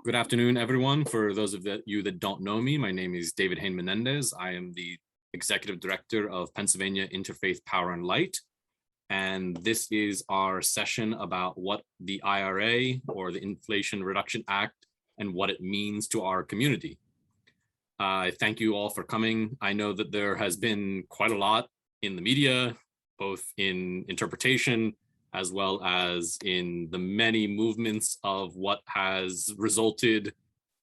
Good afternoon, everyone. For those of you that don't know me, my name is David Heayn-Menendez. I am the Executive Director of Pennsylvania Interfaith Power and Light. And this is our session about what the IRA or the Inflation Reduction Act and what it means to our community. I thank you all for coming. I know that there has been quite a lot in the media, both in interpretation as well as in the many movements of what has resulted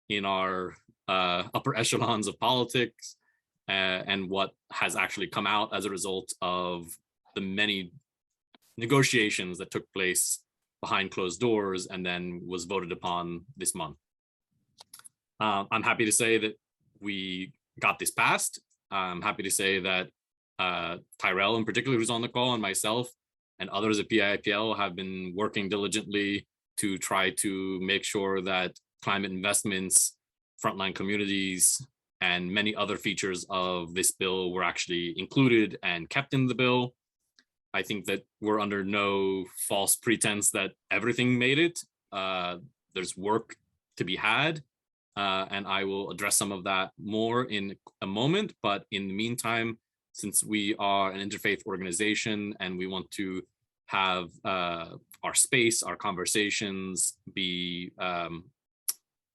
in our upper echelons of politics and what has actually come out as a result of the many negotiations that took place behind closed doors and then was voted upon this month. I'm happy to say that we got this passed. I'm happy to say that Tyrell in particular, who's on the call, and myself and others at PA IPL have been working diligently to try to make sure that climate investments, frontline communities, and many other features of this bill were actually included and kept in the bill. I think that we're under no false pretense that everything made it. There's work to be had, and I will address some of that more in a moment. But in the meantime, since we are an interfaith organization and we want to have our space, our conversations be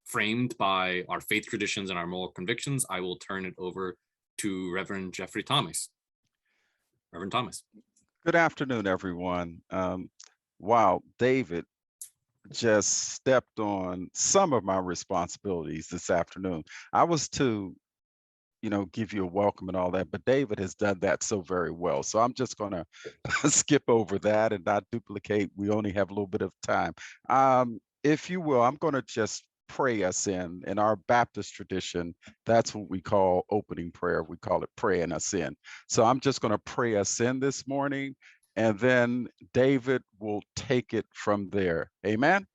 framed by our faith traditions and our moral convictions, I will turn it over to Reverend Jeffery Thomas. Reverend Thomas. Good afternoon, everyone. Wow, David just stepped on some of my responsibilities this afternoon. I was to give you a welcome and all that, but David has done that so very well. So I'm just going to skip over that and not duplicate. We only have a little bit of time. If you will, I'm going to just pray us in. In our Baptist tradition, that's what we call opening prayer. We call it praying us in. So I'm just going to pray us in this morning, and then David will take it from there. Amen.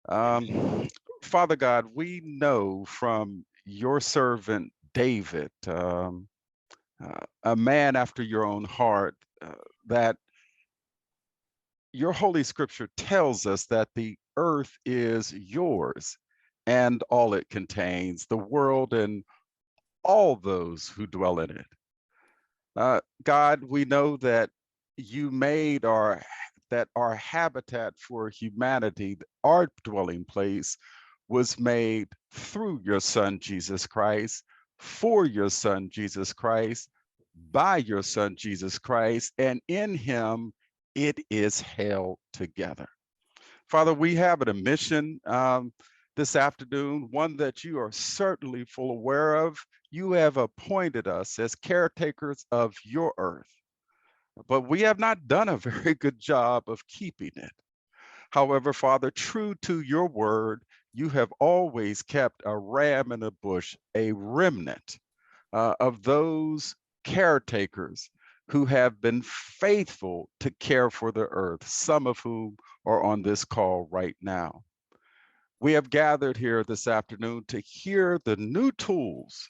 Father God, we know from your servant David, a man after your own heart, that your Holy Scripture tells us that the earth is yours and all it contains, the world and all those who dwell in it. God, we know that you made our habitat for humanity, our dwelling place, was made through your Son, Jesus Christ, for your Son, Jesus Christ, by your Son, Jesus Christ, and in him it is held together. Father, we have a mission this afternoon, one that you are certainly full aware of. You have appointed us as caretakers of your earth, but we have not done a very good job of keeping it. However, Father, true to your word, you have always kept a ram in the bush, a remnant of those caretakers who have been faithful to care for the earth, some of whom are on this call right now. We have gathered here this afternoon to hear the new tools,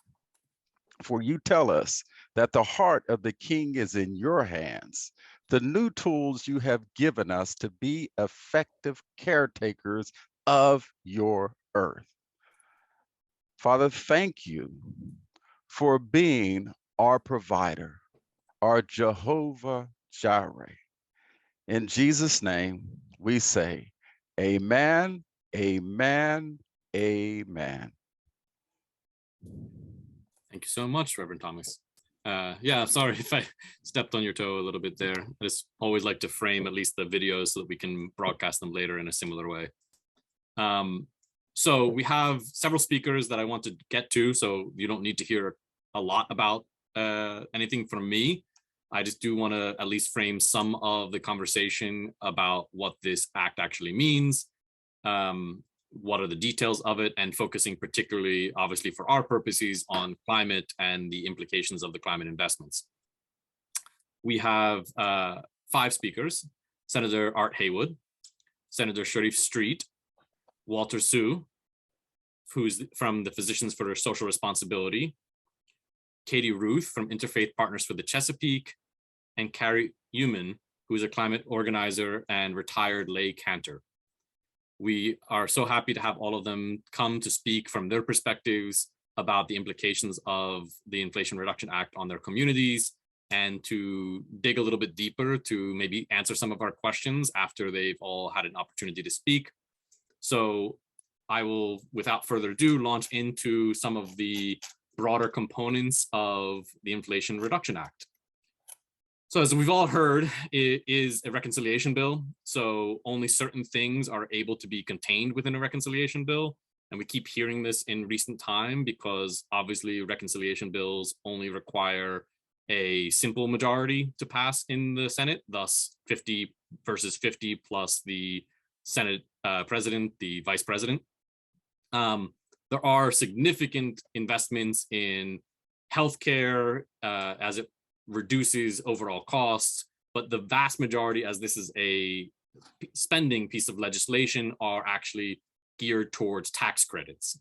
for you tell us that the heart of the king is in your hands, the new tools you have given us to be effective caretakers of your earth. Father, thank you for being our provider, our Jehovah Jireh. In Jesus' name, we say, amen, amen, amen. Thank you so much, Reverend Thomas. Yeah, sorry if I stepped on your toe a little bit there. I just always like to frame at least the videos so that we can broadcast them later in a similar way. So we have several speakers that I want to get to, so you don't need to hear a lot about anything from me. I just do want to at least frame some of the conversation about what this act actually means, what are the details of it, and focusing particularly, obviously for our purposes, on climate and the implications of the climate investments. We have 5 speakers: Senator Art Haywood, Senator Sharif Street, Walter Tsou, who's from the Physicians for Social Responsibility, Ruth from Interfaith Partners for the Chesapeake, and Carrie Yuman, who is a climate organizer and retired lay cantor. We are so happy to have all of them come to speak from their perspectives about the implications of the Inflation Reduction Act on their communities, and to dig a little bit deeper to maybe answer some of our questions after they've all had an opportunity to speak. So I will, without further ado, launch into some of the broader components of the Inflation Reduction Act. So as we've all heard, it is a reconciliation bill. So only certain things are able to be contained within a reconciliation bill. And we keep hearing this in recent time because obviously reconciliation bills only require a simple majority to pass in the Senate, thus 50 versus 50 plus the Senate president, the vice president. There are significant investments in healthcare as it reduces overall costs, but the vast majority, as this is a spending piece of legislation, are actually geared towards tax credits.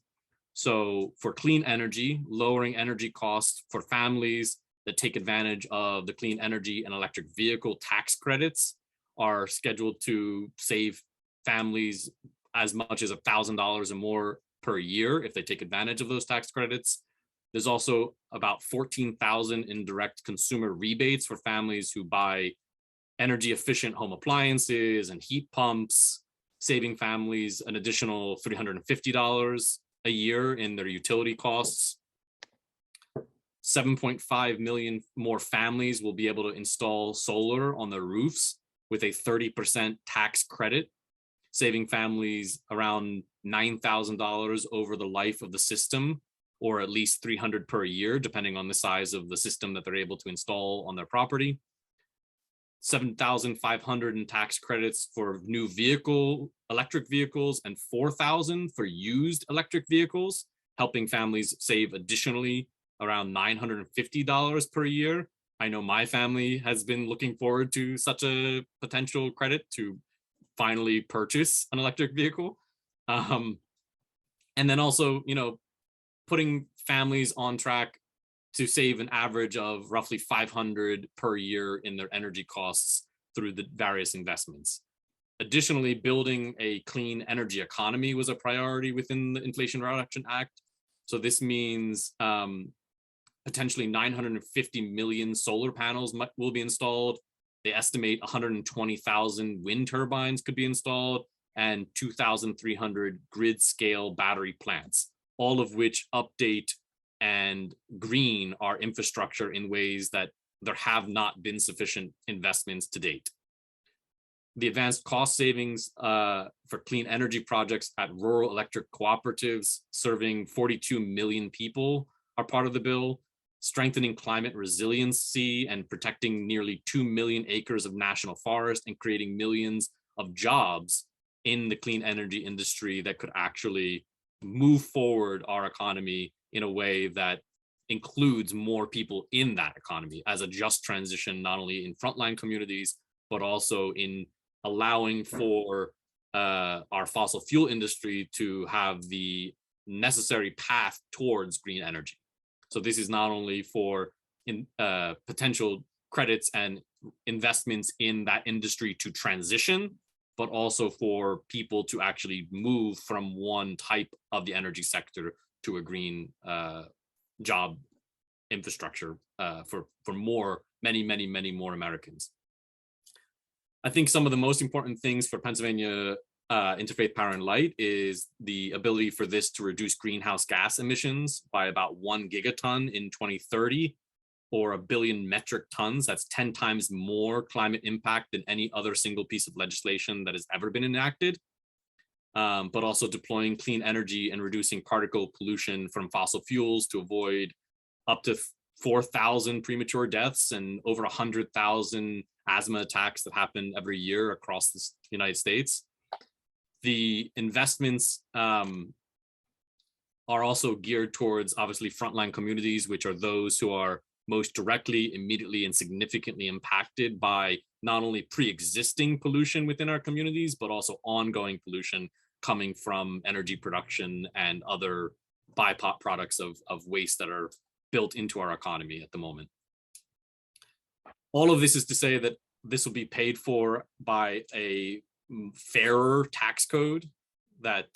So for clean energy, lowering energy costs for families that take advantage of the clean energy and electric vehicle tax credits are scheduled to save families as much as $1,000 or more per year if they take advantage of those tax credits. There's also about 14,000 in direct consumer rebates for families who buy energy efficient home appliances and heat pumps, saving families an additional $350 a year in their utility costs. 7.5 million more families will be able to install solar on their roofs with a 30% tax credit, saving families around $9,000 over the life of the system, or at least $300 per year, depending on the size of the system that they're able to install on their property. 7,500 in tax credits for new electric vehicles, and 4,000 for used electric vehicles, helping families save additionally around $950 per year. I know my family has been looking forward to such a potential credit to finally purchase an electric vehicle. And then also, putting families on track to save an average of roughly $500 per year in their energy costs through the various investments. Additionally, building a clean energy economy was a priority within the Inflation Reduction Act. So this means potentially 950 million solar panels will be installed. They estimate 120,000 wind turbines could be installed, and 2,300 grid scale battery plants, all of which update and green our infrastructure in ways that there have not been sufficient investments to date. The advanced cost savings for clean energy projects at rural electric cooperatives serving 42 million people are part of the bill. Strengthening climate resiliency and protecting nearly 2 million acres of national forest and creating millions of jobs in the clean energy industry that could actually move forward our economy in a way that includes more people in that economy as a just transition, not only in frontline communities, but also in allowing for our fossil fuel industry to have the necessary path towards green energy. So this is not only for potential credits and investments in that industry to transition, but also for people to actually move from one type of the energy sector to a green job infrastructure for many more Americans. I think some of the most important things for Pennsylvania Interfaith Power and Light is the ability for this to reduce greenhouse gas emissions by about 1 gigaton in 2030, or 1 billion metric tons. That's 10 times more climate impact than any other single piece of legislation that has ever been enacted. But also deploying clean energy and reducing particle pollution from fossil fuels to avoid up to 4,000 premature deaths and over 100,000 asthma attacks that happen every year across the United States. The investments are also geared towards obviously frontline communities, which are those who are most directly, immediately, and significantly impacted by not only pre-existing pollution within our communities, but also ongoing pollution coming from energy production and other byproducts of waste that are built into our economy at the moment. All of this is to say that this will be paid for by a fairer tax code that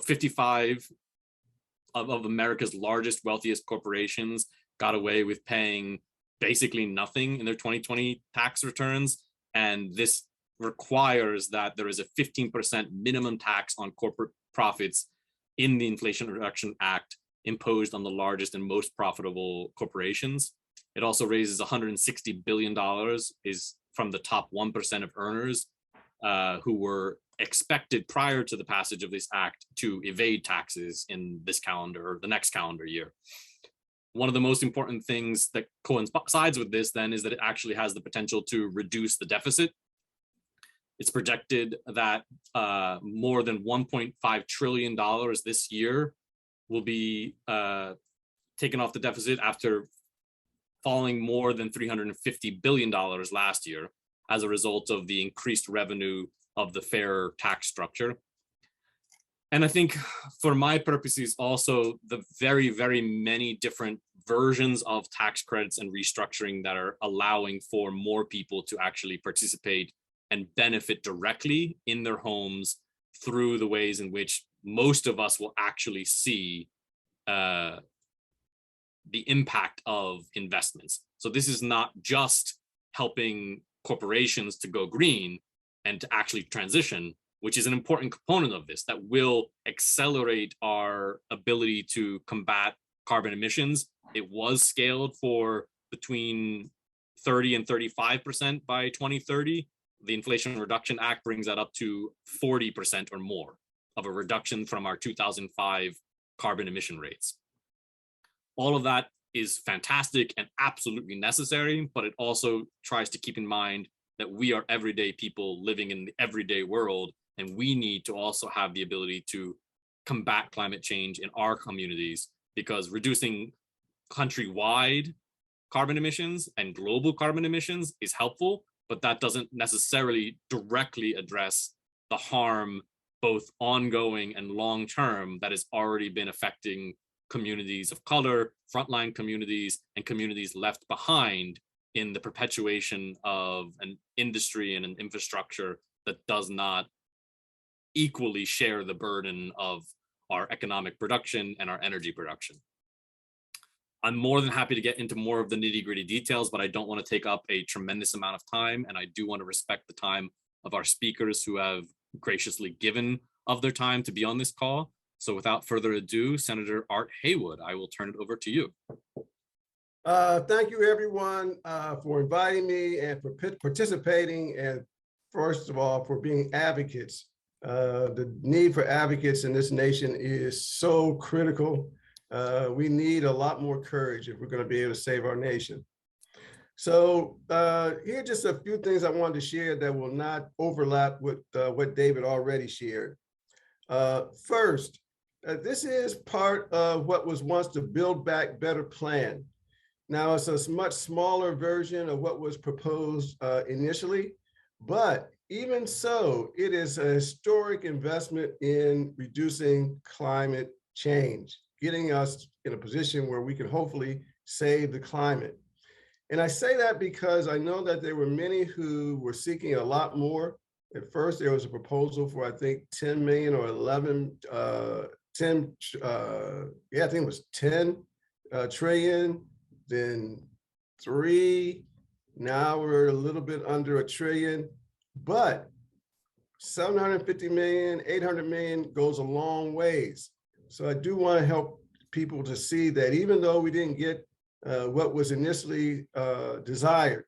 55 of America's largest, wealthiest corporations got away with paying basically nothing in their 2020 tax returns. And this requires that there is a 15% minimum tax on corporate profits in the Inflation Reduction Act imposed on the largest and most profitable corporations. It also raises $160 billion is from the top 1% of earners who were expected prior to the passage of this act to evade taxes in this calendar or the next calendar year. One of the most important things that coincides with this then is that it actually has the potential to reduce the deficit. It's projected that more than $1.5 trillion this year will be taken off the deficit after falling more than $350 billion last year as a result of the increased revenue of the fair tax structure. And I think for my purposes also, the very, very many different versions of tax credits and restructuring that are allowing for more people to actually participate and benefit directly in their homes through the ways in which most of us will actually see the impact of investments. So this is not just helping corporations to go green and to actually transition, which is an important component of this that will accelerate our ability to combat carbon emissions. It was scaled for between 30 and 35% by 2030. The Inflation Reduction Act brings that up to 40% or more of a reduction from our 2005 carbon emission rates. All of that is fantastic and absolutely necessary, but it also tries to keep in mind that we are everyday people living in the everyday world, and we need to also have the ability to combat climate change in our communities, because reducing countrywide carbon emissions and global carbon emissions is helpful, but that doesn't necessarily directly address the harm, both ongoing and long-term, that has already been affecting communities of color, frontline communities, and communities left behind in the perpetuation of an industry and an infrastructure that does not equally share the burden of our economic production and our energy production. I'm more than happy to get into more of the nitty-gritty details, but I don't want to take up a tremendous amount of time, and I do want to respect the time of our speakers who have graciously given of their time to be on this call. So without further ado, Senator Art Haywood, I will turn it over to you. Thank you, everyone, for inviting me and for participating, and first of all, for being advocates. The need for advocates in this nation is so critical. We need a lot more courage if we're going to be able to save our nation. So here are just a few things I wanted to share that will not overlap with what David already shared. First, this is part of what was once the Build Back Better plan. Now, it's a much smaller version of what was proposed initially, but even so, it is a historic investment in reducing climate change, getting us in a position where we can hopefully save the climate. And I say that because I know that there were many who were seeking a lot more. At first, there was a proposal for, I think, 10 million or 11, I think it was 10 trillion, then 3, now we're a little bit under $1 trillion, but 750 million, 800 million goes a long ways. So I do want to help people to see that even though we didn't get what was initially desired,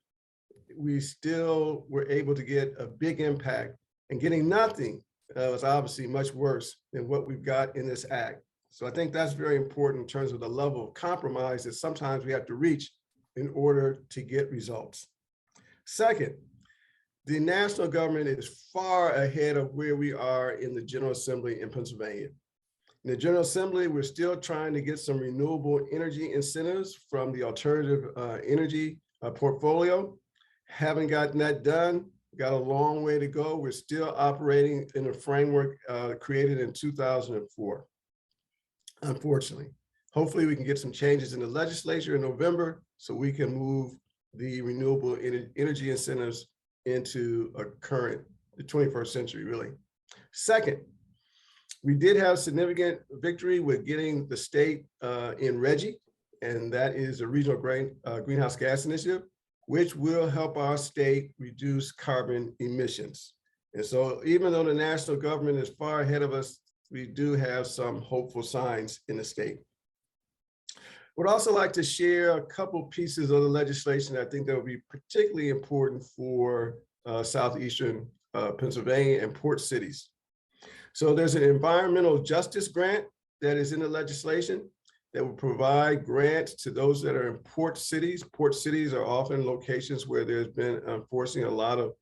we still were able to get a big impact, and getting nothing was obviously much worse than what we've got in this act. So I think that's very important in terms of the level of compromise that sometimes we have to reach in order to get results. Second, the national government is far ahead of where we are in the General Assembly in Pennsylvania. In the General Assembly, we're still trying to get some renewable energy incentives from the alternative energy portfolio. Haven't gotten that done, got a long way to go. We're still operating in a framework created in 2004, unfortunately. Hopefully we can get some changes in the legislature in November so we can move the renewable energy incentives into the 21st century, really. Second, we did have significant victory with getting the state in RGGI, and that is a regional greenhouse gas initiative, which will help our state reduce carbon emissions. And so even though the national government is far ahead of us, we do have some hopeful signs in the state. Would also like to share a couple pieces of the legislation I think that will be particularly important for southeastern Pennsylvania and port cities. So there's an environmental justice grant that is in the legislation that will provide grants to those that are in port cities. Port cities are often locations where there's been, unfortunately, a lot of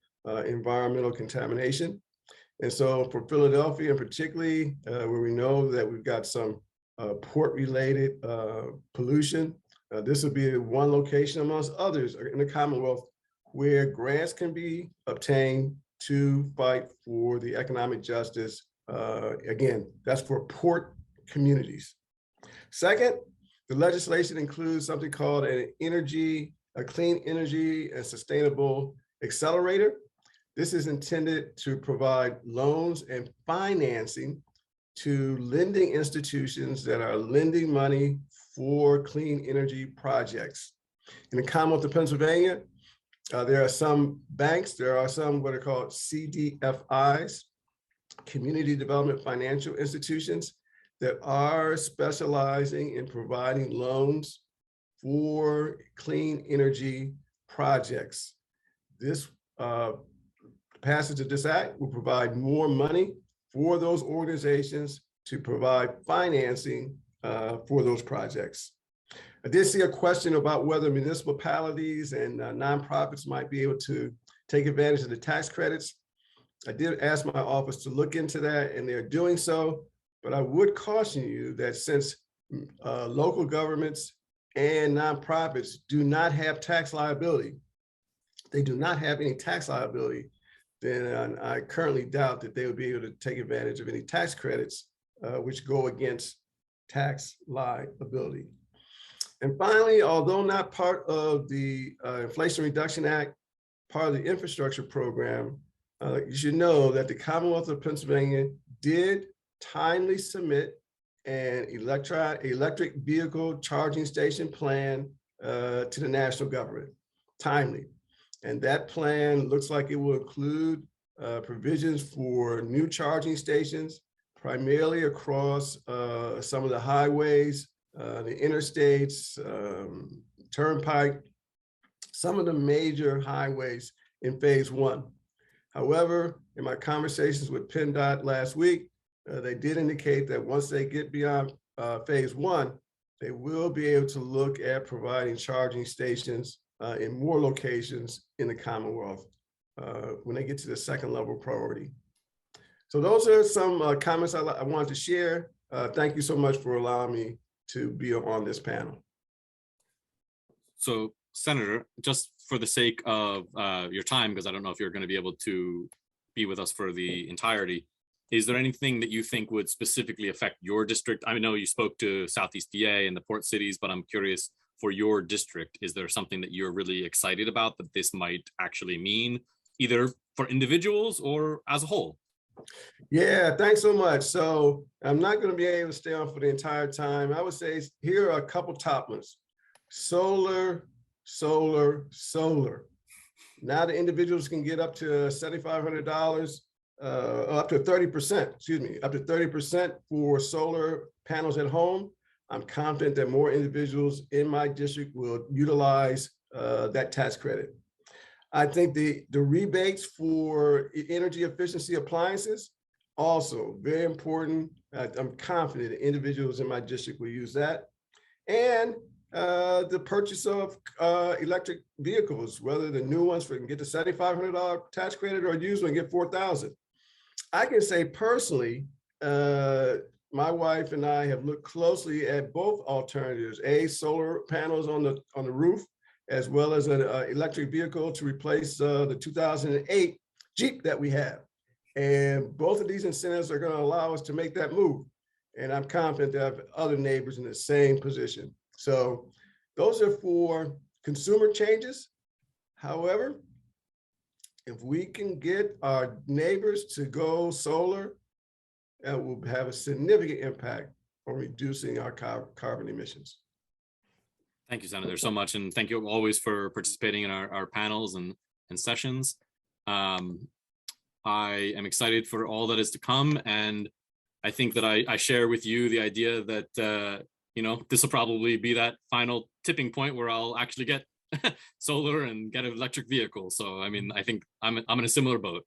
environmental contamination. And so for Philadelphia, and particularly where we know that we've got some port-related pollution, this will be one location amongst others in the Commonwealth where grants can be obtained to fight for the economic justice. Again, that's for port communities. Second, the legislation includes something called a clean energy and sustainable accelerator. This is intended to provide loans and financing to lending institutions that are lending money for clean energy projects. In the Commonwealth of Pennsylvania, there are some banks, there are some what are called CDFIs, Community Development Financial Institutions, that are specializing in providing loans for clean energy projects. This passage of this act will provide more money for those organizations to provide financing for those projects. I did see a question about whether municipalities and nonprofits might be able to take advantage of the tax credits. I did ask my office to look into that, and they're doing so. But I would caution you that since local governments and nonprofits do not have tax liability, they do not have any tax liability, then I currently doubt that they would be able to take advantage of any tax credits which go against tax liability. And finally, although not part of the Inflation Reduction Act, part of the infrastructure program, you should know that the Commonwealth of Pennsylvania did timely submit an electric vehicle charging station plan to the national government, timely. And that plan looks like it will include provisions for new charging stations, primarily across some of the highways, the interstates, turnpike, some of the major highways in phase 1. However, in my conversations with PennDOT last week, they did indicate that once they get beyond phase 1, they will be able to look at providing charging stations in more locations in the Commonwealth when they get to the second level priority. So those are some comments I wanted to share. Thank you so much for allowing me to be on this panel. So, Senator, just for the sake of your time, because I don't know if you're going to be able to be with us for the entirety, is there anything that you think would specifically affect your district? I know you spoke to Southeast PA and the port cities, but I'm curious for your district, is there something that you're really excited about that this might actually mean, either for individuals or as a whole? Yeah, thanks so much. So I'm not going to be able to stay on for the entire time. I would say here are a couple top ones. Solar, solar, solar. Now the individuals can get up to $7,500, up to 30%, excuse me, up to 30% for solar panels at home. I'm confident that more individuals in my district will utilize that tax credit. I think the rebates for energy efficiency appliances, also very important. I'm confident that individuals in my district will use that. And the purchase of electric vehicles, whether the new ones can get the $7,500 tax credit or used one get $4,000. I can say personally, my wife and I have looked closely at both alternatives: solar panels on the roof, as well as an electric vehicle to replace the 2008 Jeep that we have. And both of these incentives are going to allow us to make that move. And I'm confident that I have other neighbors in the same position. So those are for consumer changes. However, If we can get our neighbors to go solar, that will have a significant impact on reducing our carbon emissions. Thank you, Senator, so much. And thank you always for participating in our panels and sessions. I am excited for all that is to come. And I think that I share with you the idea that, you know, this will probably be that final tipping point where I'll actually get solar and get an electric vehicle. So, I mean, I think I'm in a similar boat.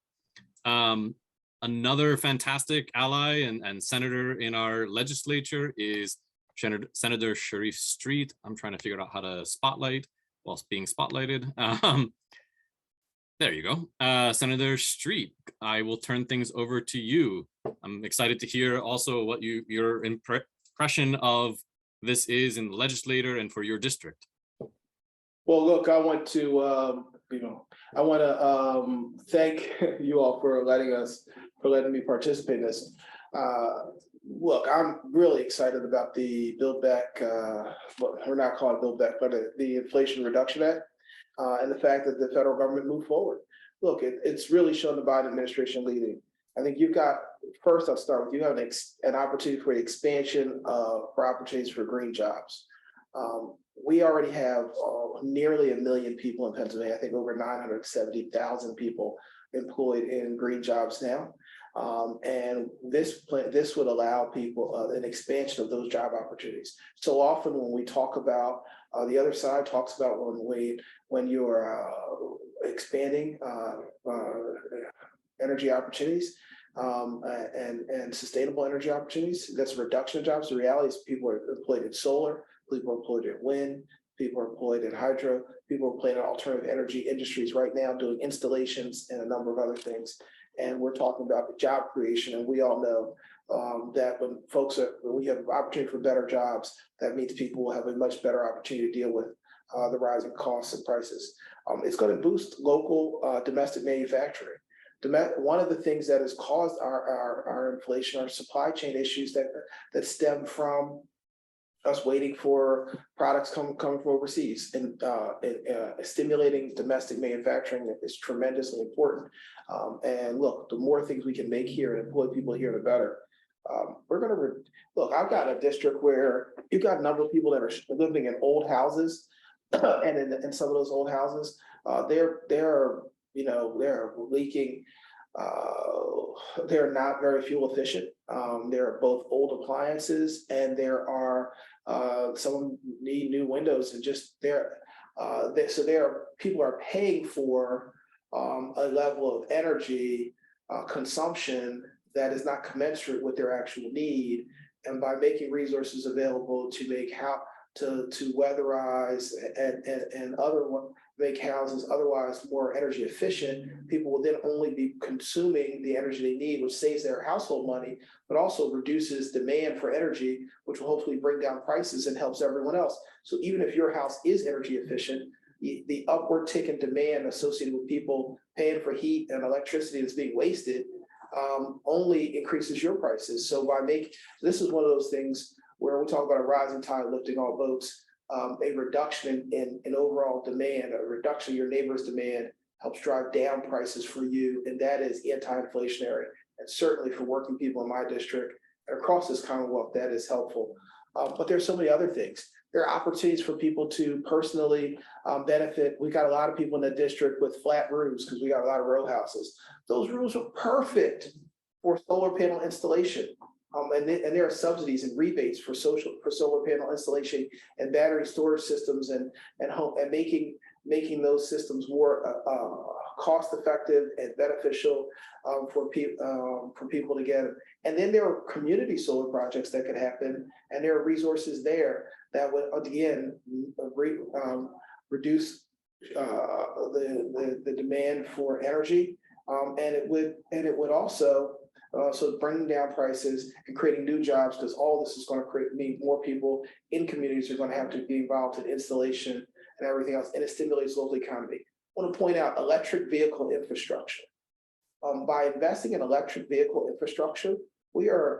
Another fantastic ally and senator in our legislature is Senator Sharif Street. I'm trying to figure out how to spotlight whilst being spotlighted. There you go. Senator Street, I will turn things over to you. I'm excited to hear also what your impression of this is in the legislature and for your district. Well, look, I want to, thank you all for letting me participate in this. Look, I'm really excited about the Build Back, well, we're not calling it Build Back, but the Inflation Reduction Act, and the fact that the federal government moved forward. Look, it's really shown the Biden administration leading. I think you've got, first I'll start with, you have an opportunity for expansion for opportunities for green jobs. We already have nearly 1 million people in Pennsylvania, I think over 970,000 people employed in green jobs now. And this would allow people an expansion of those job opportunities. So often when we talk about, the other side talks about when you're expanding energy opportunities and sustainable energy opportunities, that's a reduction of jobs. The reality is people are employed in solar, people are employed in wind, people are employed in hydro, people are employed in alternative energy industries right now doing installations and a number of other things. And we're talking about the job creation, and we all know that when we have an opportunity for better jobs, that means people will have a much better opportunity to deal with the rising costs and prices. It's going to boost local domestic manufacturing. One of the things that has caused our inflation are supply chain issues that stem from us waiting for products coming from overseas, and stimulating domestic manufacturing is tremendously important. And look, the more things we can make here and employ people here, the better. We're going to look. I've got a district where you've got a number of people that are living in old houses, and in some of those old houses, they're leaking. They're not very fuel efficient. There are both old appliances, and there are some of them need new windows, and just people are paying for a level of energy consumption that is not commensurate with their actual need. And by making resources available to weatherize and make houses otherwise more energy efficient, people will then only be consuming the energy they need, which saves their household money, but also reduces demand for energy, which will hopefully bring down prices and helps everyone else. So even if your house is energy efficient, the upward tick in demand associated with people paying for heat and electricity that's being wasted only increases your prices. So this is one of those things where we talk about a rising tide lifting all boats. A reduction in overall demand, a reduction in your neighbor's demand helps drive down prices for you, and that is anti-inflationary. And certainly for working people in my district and across this Commonwealth, that is helpful. But there's so many other things. There are opportunities for people to personally benefit. We got a lot of people in the district with flat roofs because we got a lot of row houses. Those roofs are perfect for solar panel installation. And there are subsidies and rebates for solar panel installation and battery storage systems and making those systems more cost effective and beneficial for people to get. And then there are community solar projects that could happen, and there are resources there that would again reduce the demand for energy, and it would also. So bringing down prices and creating new jobs, because all this is going to mean more people in communities are going to have to be involved in installation and everything else, and it stimulates local economy. I want to point out electric vehicle infrastructure. By investing in electric vehicle infrastructure, we are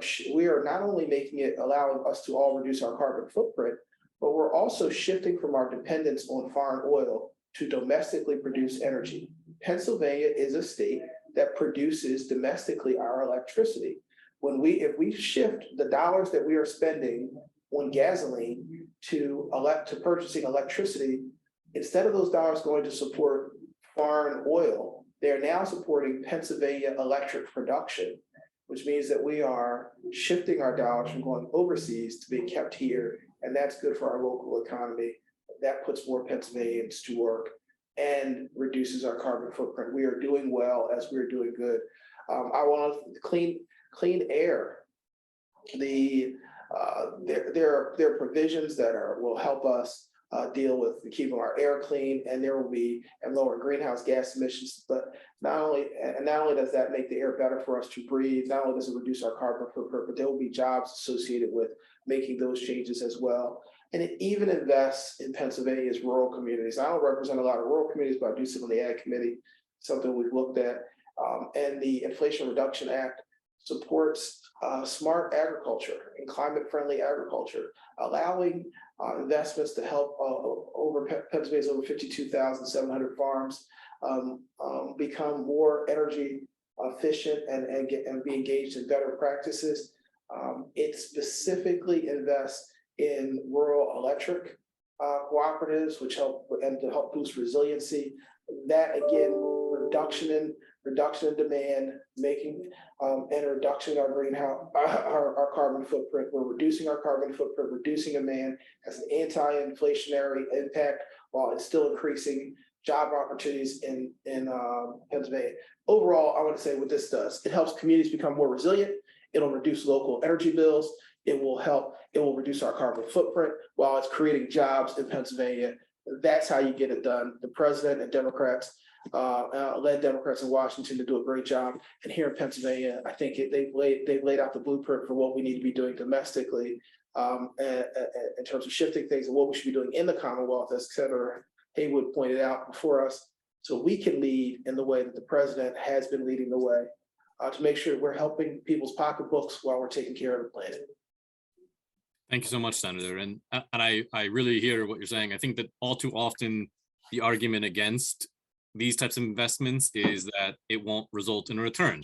not only allowing us to all reduce our carbon footprint, but we're also shifting from our dependence on foreign oil to domestically produced energy. Pennsylvania is a state that produces domestically our electricity. If we shift the dollars that we are spending on gasoline to purchasing electricity, instead of those dollars going to support foreign oil, they're now supporting Pennsylvania electric production, which means that we are shifting our dollars from going overseas to being kept here. And that's good for our local economy. That puts more Pennsylvanians to work and reduces our carbon footprint. We are doing well as we're doing good. I want clean air. There are provisions that will help us deal with keeping our air clean, and there will be and lower greenhouse gas emissions. But not only does that make the air better for us to breathe, not only does it reduce our carbon footprint, but there will be jobs associated with making those changes as well. And it even invests in Pennsylvania's rural communities. I don't represent a lot of rural communities, but I do sit on the Ag Committee, something we've looked at. And the Inflation Reduction Act supports smart agriculture and climate-friendly agriculture, allowing investments to help Pennsylvania's over 52,700 farms become more energy efficient and be engaged in better practices. It specifically invests in rural electric cooperatives, which help boost resiliency. That again, reduction in demand, making and a reduction in our carbon footprint. We're reducing our carbon footprint, reducing demand, has an anti-inflationary impact while it's still increasing job opportunities in Pennsylvania. Overall, I want to say what this does: it helps communities become more resilient. It'll reduce local energy bills. It will reduce our carbon footprint while it's creating jobs in Pennsylvania. That's how you get it done. The president and Democrats, led Democrats in Washington to do a great job. And here in Pennsylvania, I think they've laid out the blueprint for what we need to be doing domestically in terms of shifting things and what we should be doing in the Commonwealth, as Senator Haywood pointed out before us, so we can lead in the way that the president has been leading the way to make sure we're helping people's pocketbooks while we're taking care of the planet. Thank you so much, Senator. And I really hear what you're saying. I think that all too often the argument against these types of investments is that it won't result in a return.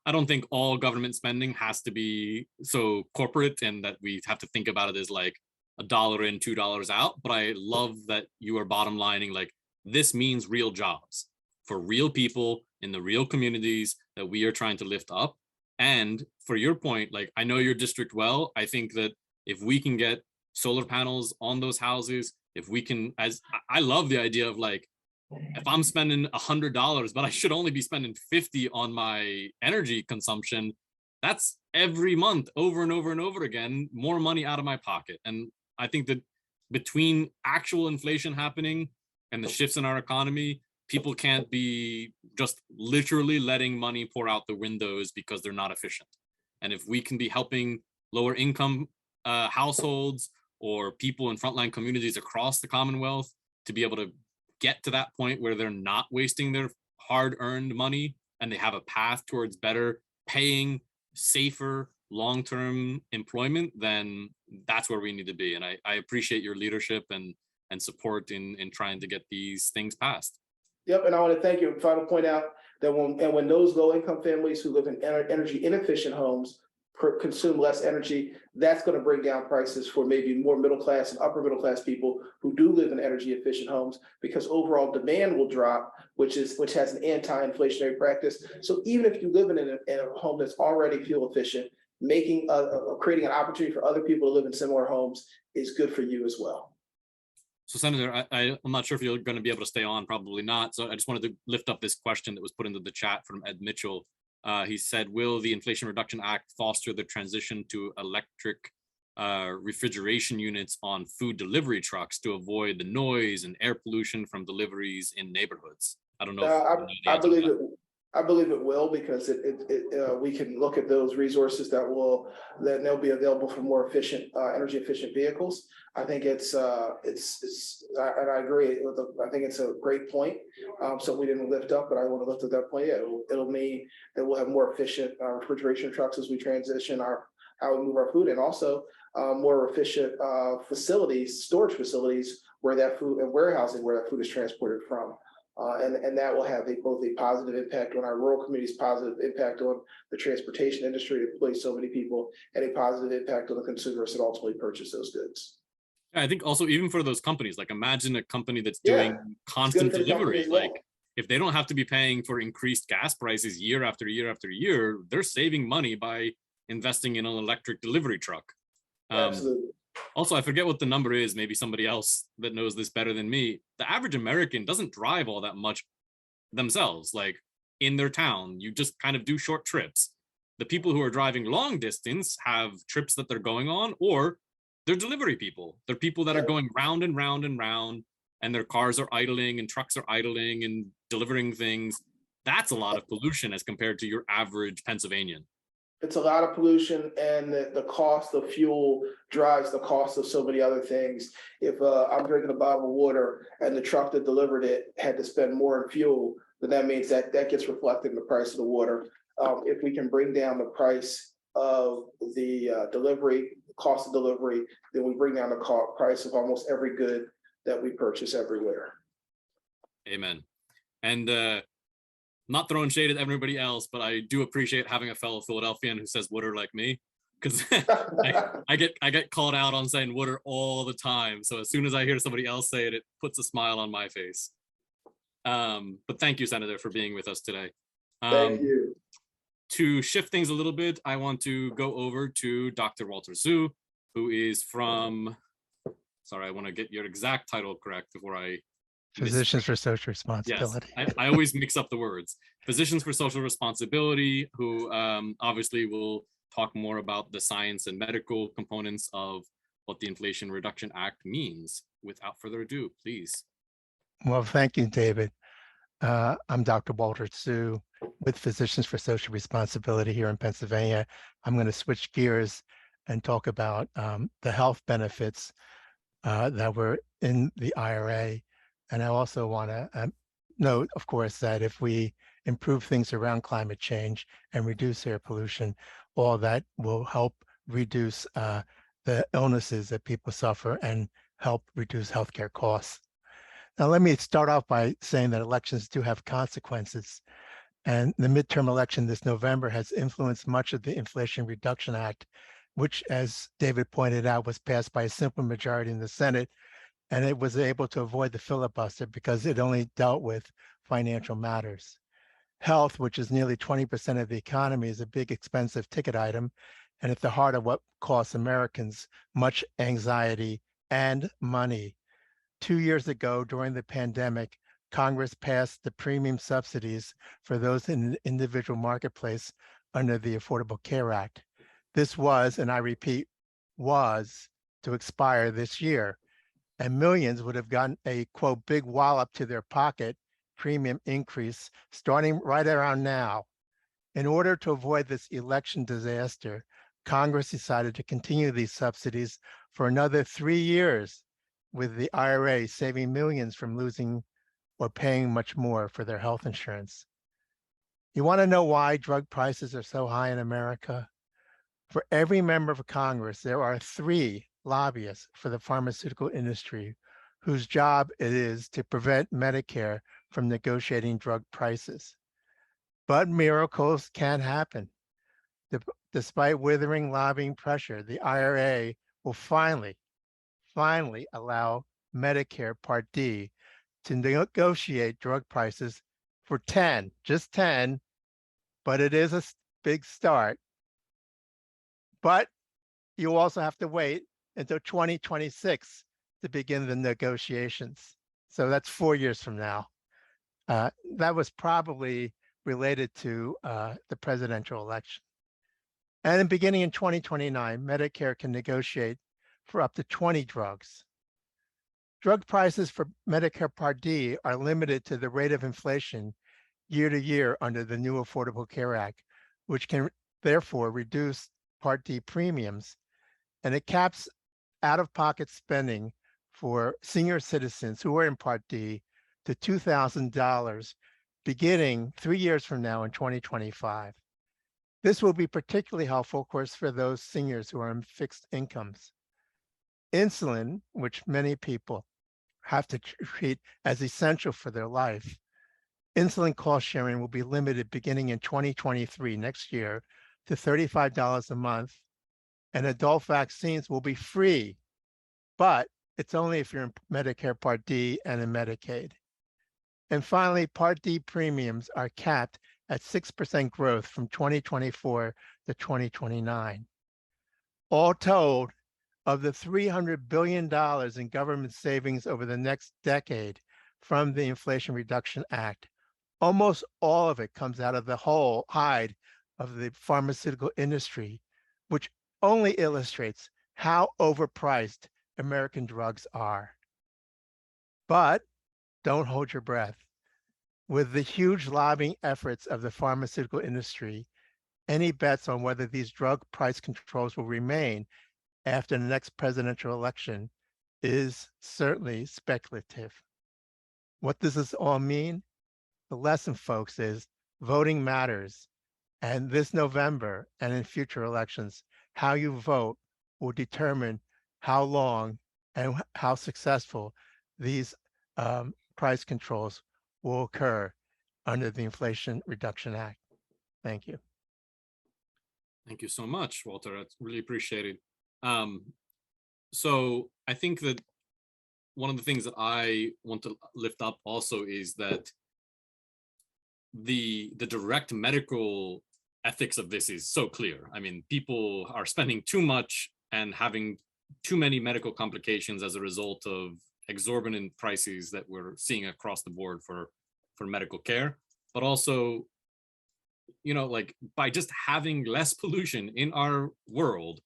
I don't think all government spending has to be so corporate and that we have to think about it as like $1 in, $2 out. But I love that you are bottom lining, like, this means real jobs for real people in the real communities that we are trying to lift up. And for your point, like, I know your district well. I think that if we can get solar panels on those houses, if we can, as I love the idea of like, if I'm spending $100, but I should only be spending 50 on my energy consumption, that's every month over and over and over again, more money out of my pocket. And I think that between actual inflation happening and the shifts in our economy, people can't be just literally letting money pour out the windows because they're not efficient. And if we can be helping lower income households or people in frontline communities across the Commonwealth to be able to get to that point where they're not wasting their hard-earned money and they have a path towards better paying, safer, long-term employment, then that's where we need to be. And I appreciate your leadership and support in trying to get these things passed. Yep, and I want to thank you. If I would point out that when those low-income families who live in energy inefficient homes consume less energy, that's going to bring down prices for maybe more middle class and upper middle class people who do live in energy efficient homes, because overall demand will drop, which has an anti-inflationary practice. So even if you live in a home that's already fuel efficient, creating an opportunity for other people to live in similar homes is good for you as well. So Senator, I'm not sure if you're going to be able to stay on, probably not. So I just wanted to lift up this question that was put into the chat from Ed Mitchell. He said, will the Inflation Reduction Act foster the transition to electric refrigeration units on food delivery trucks to avoid the noise and air pollution from deliveries in neighborhoods? I don't know. I believe it will, because we can look at those resources that they'll be available for more efficient, energy efficient vehicles. I think and I agree. I think it's a great point. So we didn't lift up, but I want to lift up that point. Yeah, it'll mean that we'll have more efficient refrigeration trucks as we transition how we move our food, and also more efficient storage facilities where that food and warehousing where that food is transported from. And that will have both a positive impact on our rural communities, positive impact on the transportation industry that employs so many people, and a positive impact on the consumers that ultimately purchase those goods. I think also even for those companies, like imagine a company that's Yeah, doing constant for the company delivery. as well. Like if they don't have to be paying for increased gas prices year after year after year, they're saving money by investing in an electric delivery truck. Absolutely. Also, I forget what the number is. Maybe somebody else that knows this better than me. The average American doesn't drive all that much themselves. Like in their town, you just kind of do short trips. The people who are driving long distance have trips that they're going on, or they're delivery people. They're people that are going round and round and round, and their cars are idling and trucks are idling and delivering things. That's a lot of pollution as compared to your average Pennsylvanian. It's a lot of pollution, and the cost of fuel drives the cost of so many other things. If I'm drinking a bottle of water and the truck that delivered it had to spend more in fuel, then that means that gets reflected in the price of the water. If we can bring down the price of the delivery, cost of delivery, then we bring down the price of almost every good that we purchase everywhere. Amen. And not throwing shade at everybody else, but I do appreciate having a fellow Philadelphian who says Wooder like me, because I get called out on saying Wooder all the time. So as soon as I hear somebody else say it, it puts a smile on my face. But thank you, Senator, for being with us today. Thank you. To shift things a little bit, I want to go over to Dr. Walter Tsou, who is from, sorry, I want to get your exact title correct before I Physicians for Social Responsibility. Yes, I always mix up the words. Physicians for Social Responsibility, who obviously will talk more about the science and medical components of what the Inflation Reduction Act means. Without further ado, please. Well, thank you, David. I'm Dr. Walter Tsou with Physicians for Social Responsibility here in Pennsylvania. I'm going to switch gears and talk about the health benefits that were in the IRA. And I also want to note, of course, that if we improve things around climate change and reduce air pollution, all that will help reduce the illnesses that people suffer and help reduce healthcare costs. Now, let me start off by saying that elections do have consequences. And the midterm election this November has influenced much of the Inflation Reduction Act, which, as David pointed out, was passed by a simple majority in the Senate. And it was able to avoid the filibuster because it only dealt with financial matters. Health, which is nearly 20% of the economy, is a big expensive ticket item and at the heart of what costs Americans much anxiety and money. 2 years ago, during the pandemic, Congress passed the premium subsidies for those in the individual marketplace under the Affordable Care Act. This was, and I repeat, was to expire this year. And millions would have gotten a, quote, big wallop to their pocket premium increase starting right around now. In order to avoid this election disaster, Congress decided to continue these subsidies for another 3 years, with the IRA saving millions from losing or paying much more for their health insurance. You want to know why drug prices are so high in America? For every member of Congress, there are 3 lobbyists for the pharmaceutical industry whose job it is to prevent Medicare from negotiating drug prices. But miracles can happen. Despite withering lobbying pressure, the IRA will finally allow Medicare Part D to negotiate drug prices for 10, just 10, but it is a big start. But you also have to wait until 2026 to begin the negotiations. So that's 4 years from now. That was probably related to the presidential election. And then beginning in 2029, Medicare can negotiate for up to 20 drugs. Drug prices for Medicare Part D are limited to the rate of inflation year to year under the new Affordable Care Act, which can therefore reduce Part D premiums, and it caps out-of-pocket spending for senior citizens who are in Part D to $2,000 beginning 3 years from now in 2025. This will be particularly helpful, of course, for those seniors who are on fixed incomes. Insulin, which many people have to treat as essential for their life, Insulin cost sharing will be limited beginning in 2023, next year, to $35 a month, and adult vaccines will be free, but it's only if you're in Medicare Part D and in Medicaid. And finally, Part D premiums are capped at 6% growth from 2024 to 2029. All told, of the $300 billion in government savings over the next decade from the Inflation Reduction Act, almost all of it comes out of the whole hide of the pharmaceutical industry, which only illustrates how overpriced American drugs are. But don't hold your breath. With the huge lobbying efforts of the pharmaceutical industry, any bets on whether these drug price controls will remain after the next presidential election is certainly speculative. What does this all mean? The lesson, folks, is voting matters. And this November and in future elections, how you vote will determine how long and how successful these price controls will occur under the Inflation Reduction Act. Thank you. Thank you so much, Walter. I really appreciate it. So I think that one of the things that I want to lift up also is that the direct medical ethics of this is so clear. I mean, people are spending too much and having too many medical complications as a result of exorbitant prices that we're seeing across the board for medical care, but also, you know, like by just having less pollution in our world,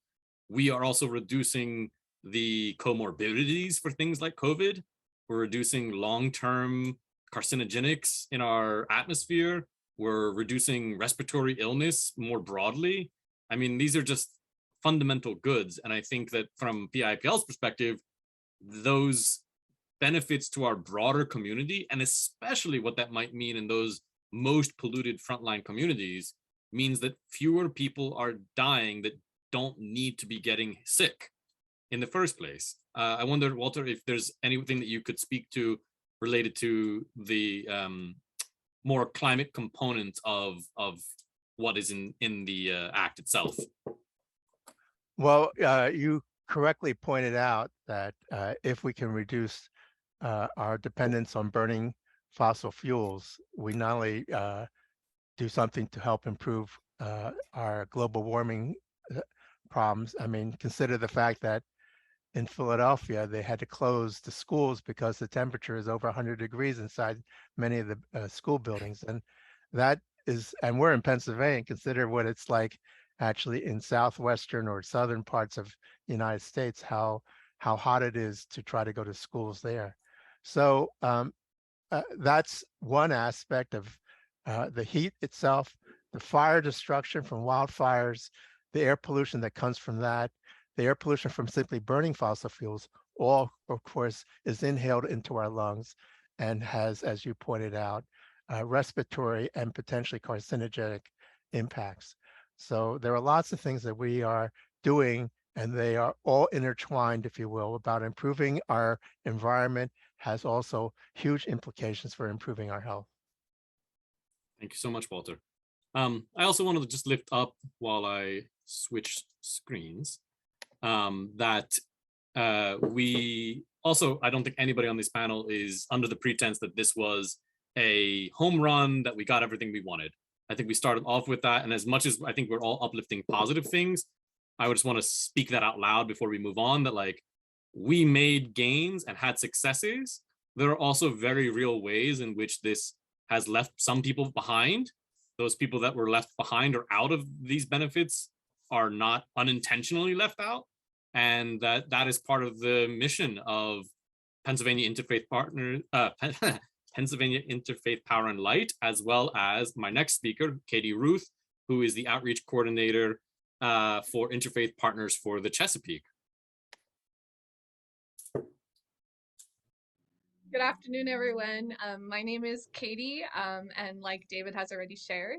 we are also reducing the comorbidities for things like COVID. We're reducing long-term carcinogenics in our atmosphere. We're reducing respiratory illness more broadly. I mean, these are just fundamental goods. And I think that from PA IPL's perspective, those benefits to our broader community, and especially what that might mean in those most polluted frontline communities, means that fewer people are dying that don't need to be getting sick in the first place. I wonder, Walter, if there's anything that you could speak to related to the more climate component of what is in the act itself. Well, you correctly pointed out that if we can reduce our dependence on burning fossil fuels, we not only do something to help improve our global warming problems. I mean, consider the fact that in Philadelphia, they had to close the schools because the temperature is over 100 degrees inside many of the school buildings. And that is, and we're in Pennsylvania, consider what it's like actually in southwestern or southern parts of the United States, how hot it is to try to go to schools there. So that's one aspect of the heat itself, the fire destruction from wildfires, the air pollution that comes from that, the air pollution from simply burning fossil fuels, all, of course, is inhaled into our lungs and has, as you pointed out, respiratory and potentially carcinogenic impacts. So there are lots of things that we are doing, and they are all intertwined, if you will, about improving our environment has also huge implications for improving our health. Thank you so much, Walter. I also wanted to just lift up while I switch screens that we also, I don't think anybody on this panel is under the pretense that this was a home run, that we got everything we wanted. I think we started off with that. And as much as I think we're all uplifting positive things, I would just want to speak that out loud before we move on, that like we made gains and had successes. There are also very real ways in which this has left some people behind. Those people that were left behind or out of these benefits are not unintentionally left out. And that is part of the mission of Pennsylvania Interfaith Pennsylvania Interfaith Power and Light, as well as my next speaker, Katie Ruth, who is the outreach coordinator for Interfaith Partners for the Chesapeake. Good afternoon, everyone. My name is Katie, and like David has already shared,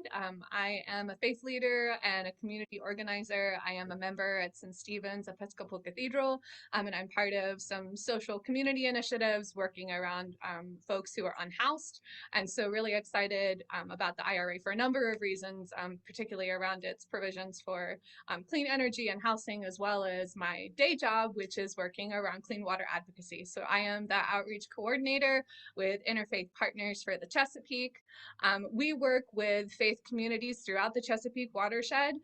I am a faith leader and a community organizer. I am a member at St. Stephen's Episcopal Cathedral, and I'm part of some social community initiatives working around folks who are unhoused. And so really excited about the IRA for a number of reasons, particularly around its provisions for clean energy and housing, as well as my day job, which is working around clean water advocacy. So I am the outreach coordinator with Interfaith Partners for the Chesapeake. We work with faith communities throughout the Chesapeake watershed,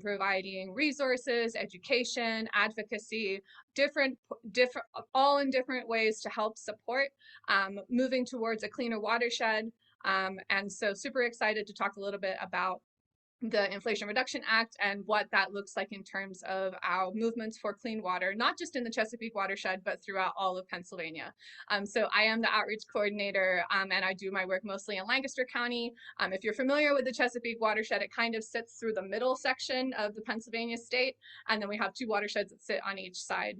providing resources, education, advocacy, different, all in different ways to help support moving towards a cleaner watershed. And so super excited to talk a little bit about the Inflation Reduction Act and what that looks like in terms of our movements for clean water, not just in the Chesapeake watershed, but throughout all of Pennsylvania. So I am the outreach coordinator, and I do my work mostly in Lancaster County. If you're familiar with the Chesapeake watershed, it kind of sits through the middle section of the Pennsylvania state, and then we have two watersheds that sit on each side.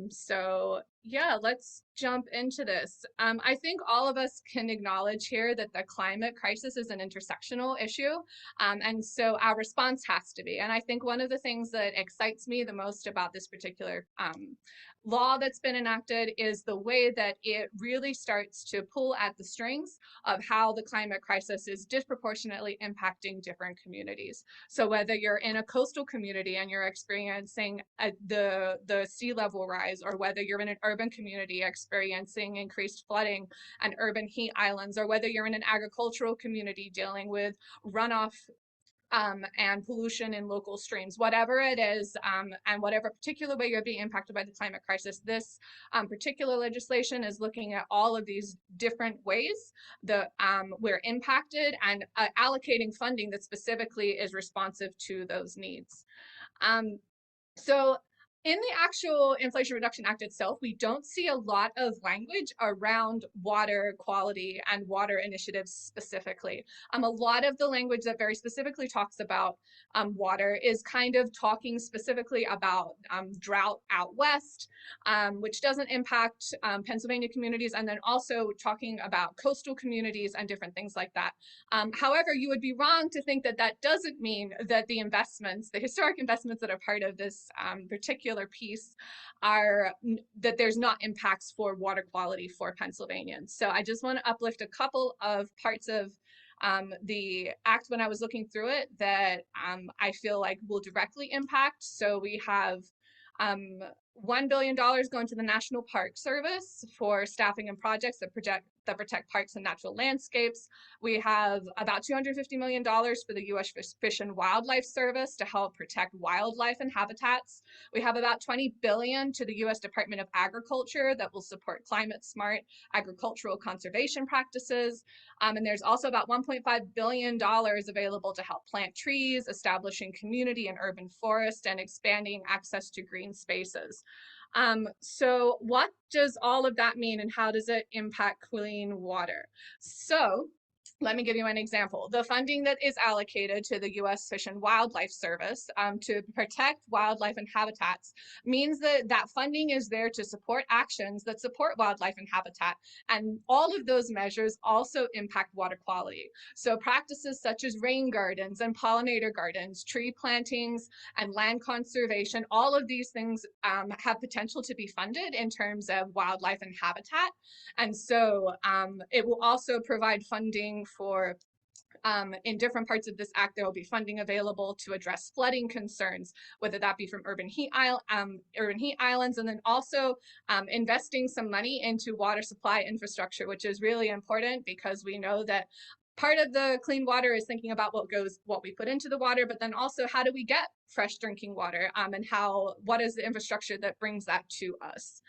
So yeah, let's jump into this. I think all of us can acknowledge here that the climate crisis is an intersectional issue. And so our response has to be. And I think one of the things that excites me the most about this particular law that's been enacted is the way that it really starts to pull at the strings of how the climate crisis is disproportionately impacting different communities. So whether you're in a coastal community and you're experiencing the sea level rise, or whether you're in an urban community experiencing increased flooding and urban heat islands, or whether you're in an agricultural community dealing with runoff and pollution in local streams, whatever it is, and whatever particular way you're being impacted by the climate crisis, this particular legislation is looking at all of these different ways that we're impacted and allocating funding that specifically is responsive to those needs. So in the actual Inflation Reduction Act itself, we don't see a lot of language around water quality and water initiatives specifically. A lot of the language that very specifically talks about water is kind of talking specifically about drought out west, which doesn't impact Pennsylvania communities, and then also talking about coastal communities and different things like that. However, you would be wrong to think that that doesn't mean that the investments, the historic investments that are part of this particular piece, are that there's not impacts for water quality for Pennsylvanians. So I just want to uplift a couple of parts of the act when I was looking through it that I feel like will directly impact. So we have $1 billion going to the National Park Service for staffing and projects that protect parks and natural landscapes. We have about $250 million for the U.S. Fish and Wildlife Service to help protect wildlife and habitats. We have about $20 billion to the U.S. Department of Agriculture that will support climate-smart agricultural conservation practices. And there's also about $1.5 billion available to help plant trees, establishing community and urban forest, and expanding access to green spaces. So what does all of that mean, and how does it impact clean water? So let me give you an example. The funding that is allocated to the U.S. Fish and Wildlife Service to protect wildlife and habitats means that that funding is there to support actions that support wildlife and habitat. And all of those measures also impact water quality. So practices such as rain gardens and pollinator gardens, tree plantings, and land conservation, all of these things have potential to be funded in terms of wildlife and habitat. And so it will also provide funding for in different parts of this act, there will be funding available to address flooding concerns, whether that be from urban heat islands, and then also investing some money into water supply infrastructure, which is really important because we know that part of the clean water is thinking about what we put into the water, but then also how do we get fresh drinking water, and what is the infrastructure that brings that to us.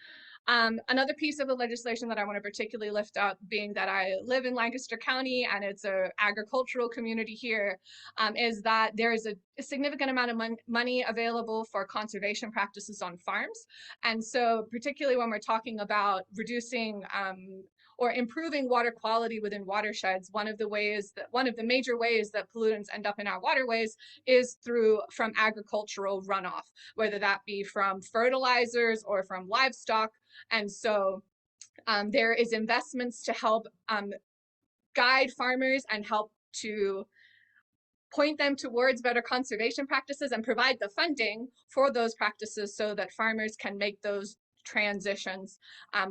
Another piece of the legislation that I want to particularly lift up, being that I live in Lancaster County and it's an agricultural community here, is that there is a significant amount of money available for conservation practices on farms. And so particularly when we're talking about reducing or improving water quality within watersheds, one of the major ways that pollutants end up in our waterways is from agricultural runoff, whether that be from fertilizers or from livestock. And so There is investments to help guide farmers and help to point them towards better conservation practices and provide the funding for those practices so that farmers can make those transitions,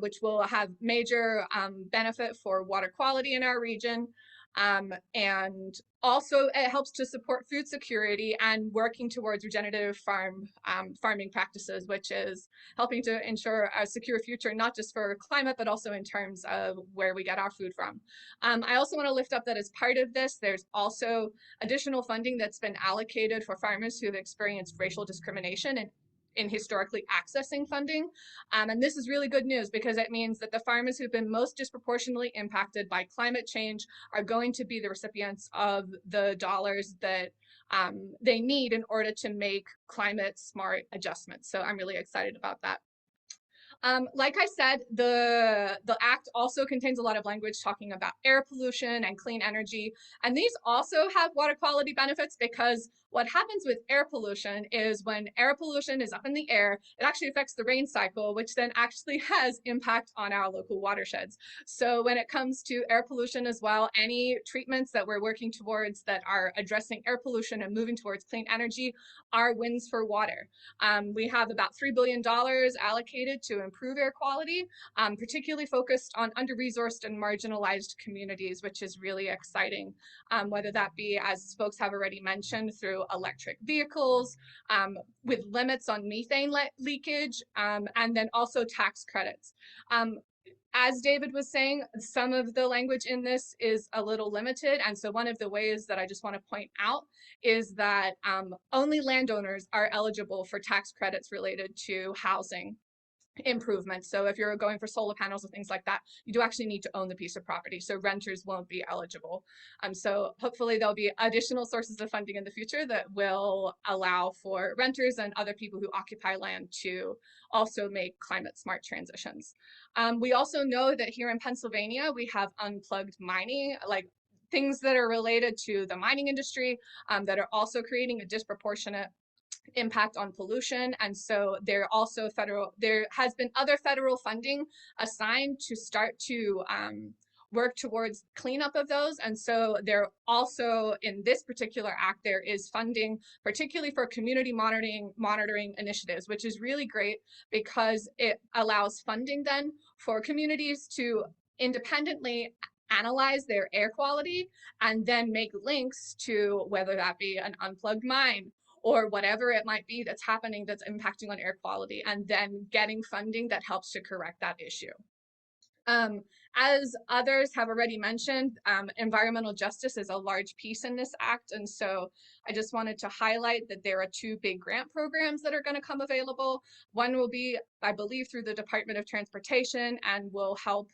which will have major benefit for water quality in our region. And also it helps to support food security and working towards regenerative farming practices, which is helping to ensure a secure future, not just for climate, but also in terms of where we get our food from. I also want to lift up that as part of this, there's also additional funding that's been allocated for farmers who have experienced racial discrimination and in historically accessing funding. And this is really good news because it means that the farmers who've been most disproportionately impacted by climate change are going to be the recipients of the dollars that they need in order to make climate smart adjustments. So I'm really excited about that. Like I said, the Act also contains a lot of language talking about air pollution and clean energy. And these also have water quality benefits because what happens with air pollution is when air pollution is up in the air, it actually affects the rain cycle, which then actually has impact on our local watersheds. So when it comes to air pollution as well, any treatments that we're working towards that are addressing air pollution and moving towards clean energy are wins for water. We have about $3 billion allocated to improve air quality, particularly focused on under-resourced and marginalized communities, which is really exciting, whether that be, as folks have already mentioned, through electric vehicles, with limits on methane leakage, and then also tax credits. As David was saying, some of the language in this is a little limited. And so one of the ways that I just want to point out is that only landowners are eligible for tax credits related to housing improvements. So if you're going for solar panels or things like that, you do actually need to own the piece of property. So renters won't be eligible. So hopefully there'll be additional sources of funding in the future that will allow for renters and other people who occupy land to also make climate smart transitions. We also know that here in Pennsylvania, we have unplugged mining, like things that are related to the mining industry that are also creating a disproportionate impact on pollution. And so there has been other federal funding assigned to start to work towards cleanup of those. And so there also, in this particular act, there is funding, particularly for community monitoring initiatives, which is really great because it allows funding then for communities to independently analyze their air quality and then make links to whether that be an unplugged mine or whatever it might be that's happening that's impacting on air quality, and then getting funding that helps to correct that issue. As others have already mentioned, environmental justice is a large piece in this act. And so I just wanted to highlight that there are two big grant programs that are going to come available. One will be, I believe, through the Department of Transportation and will help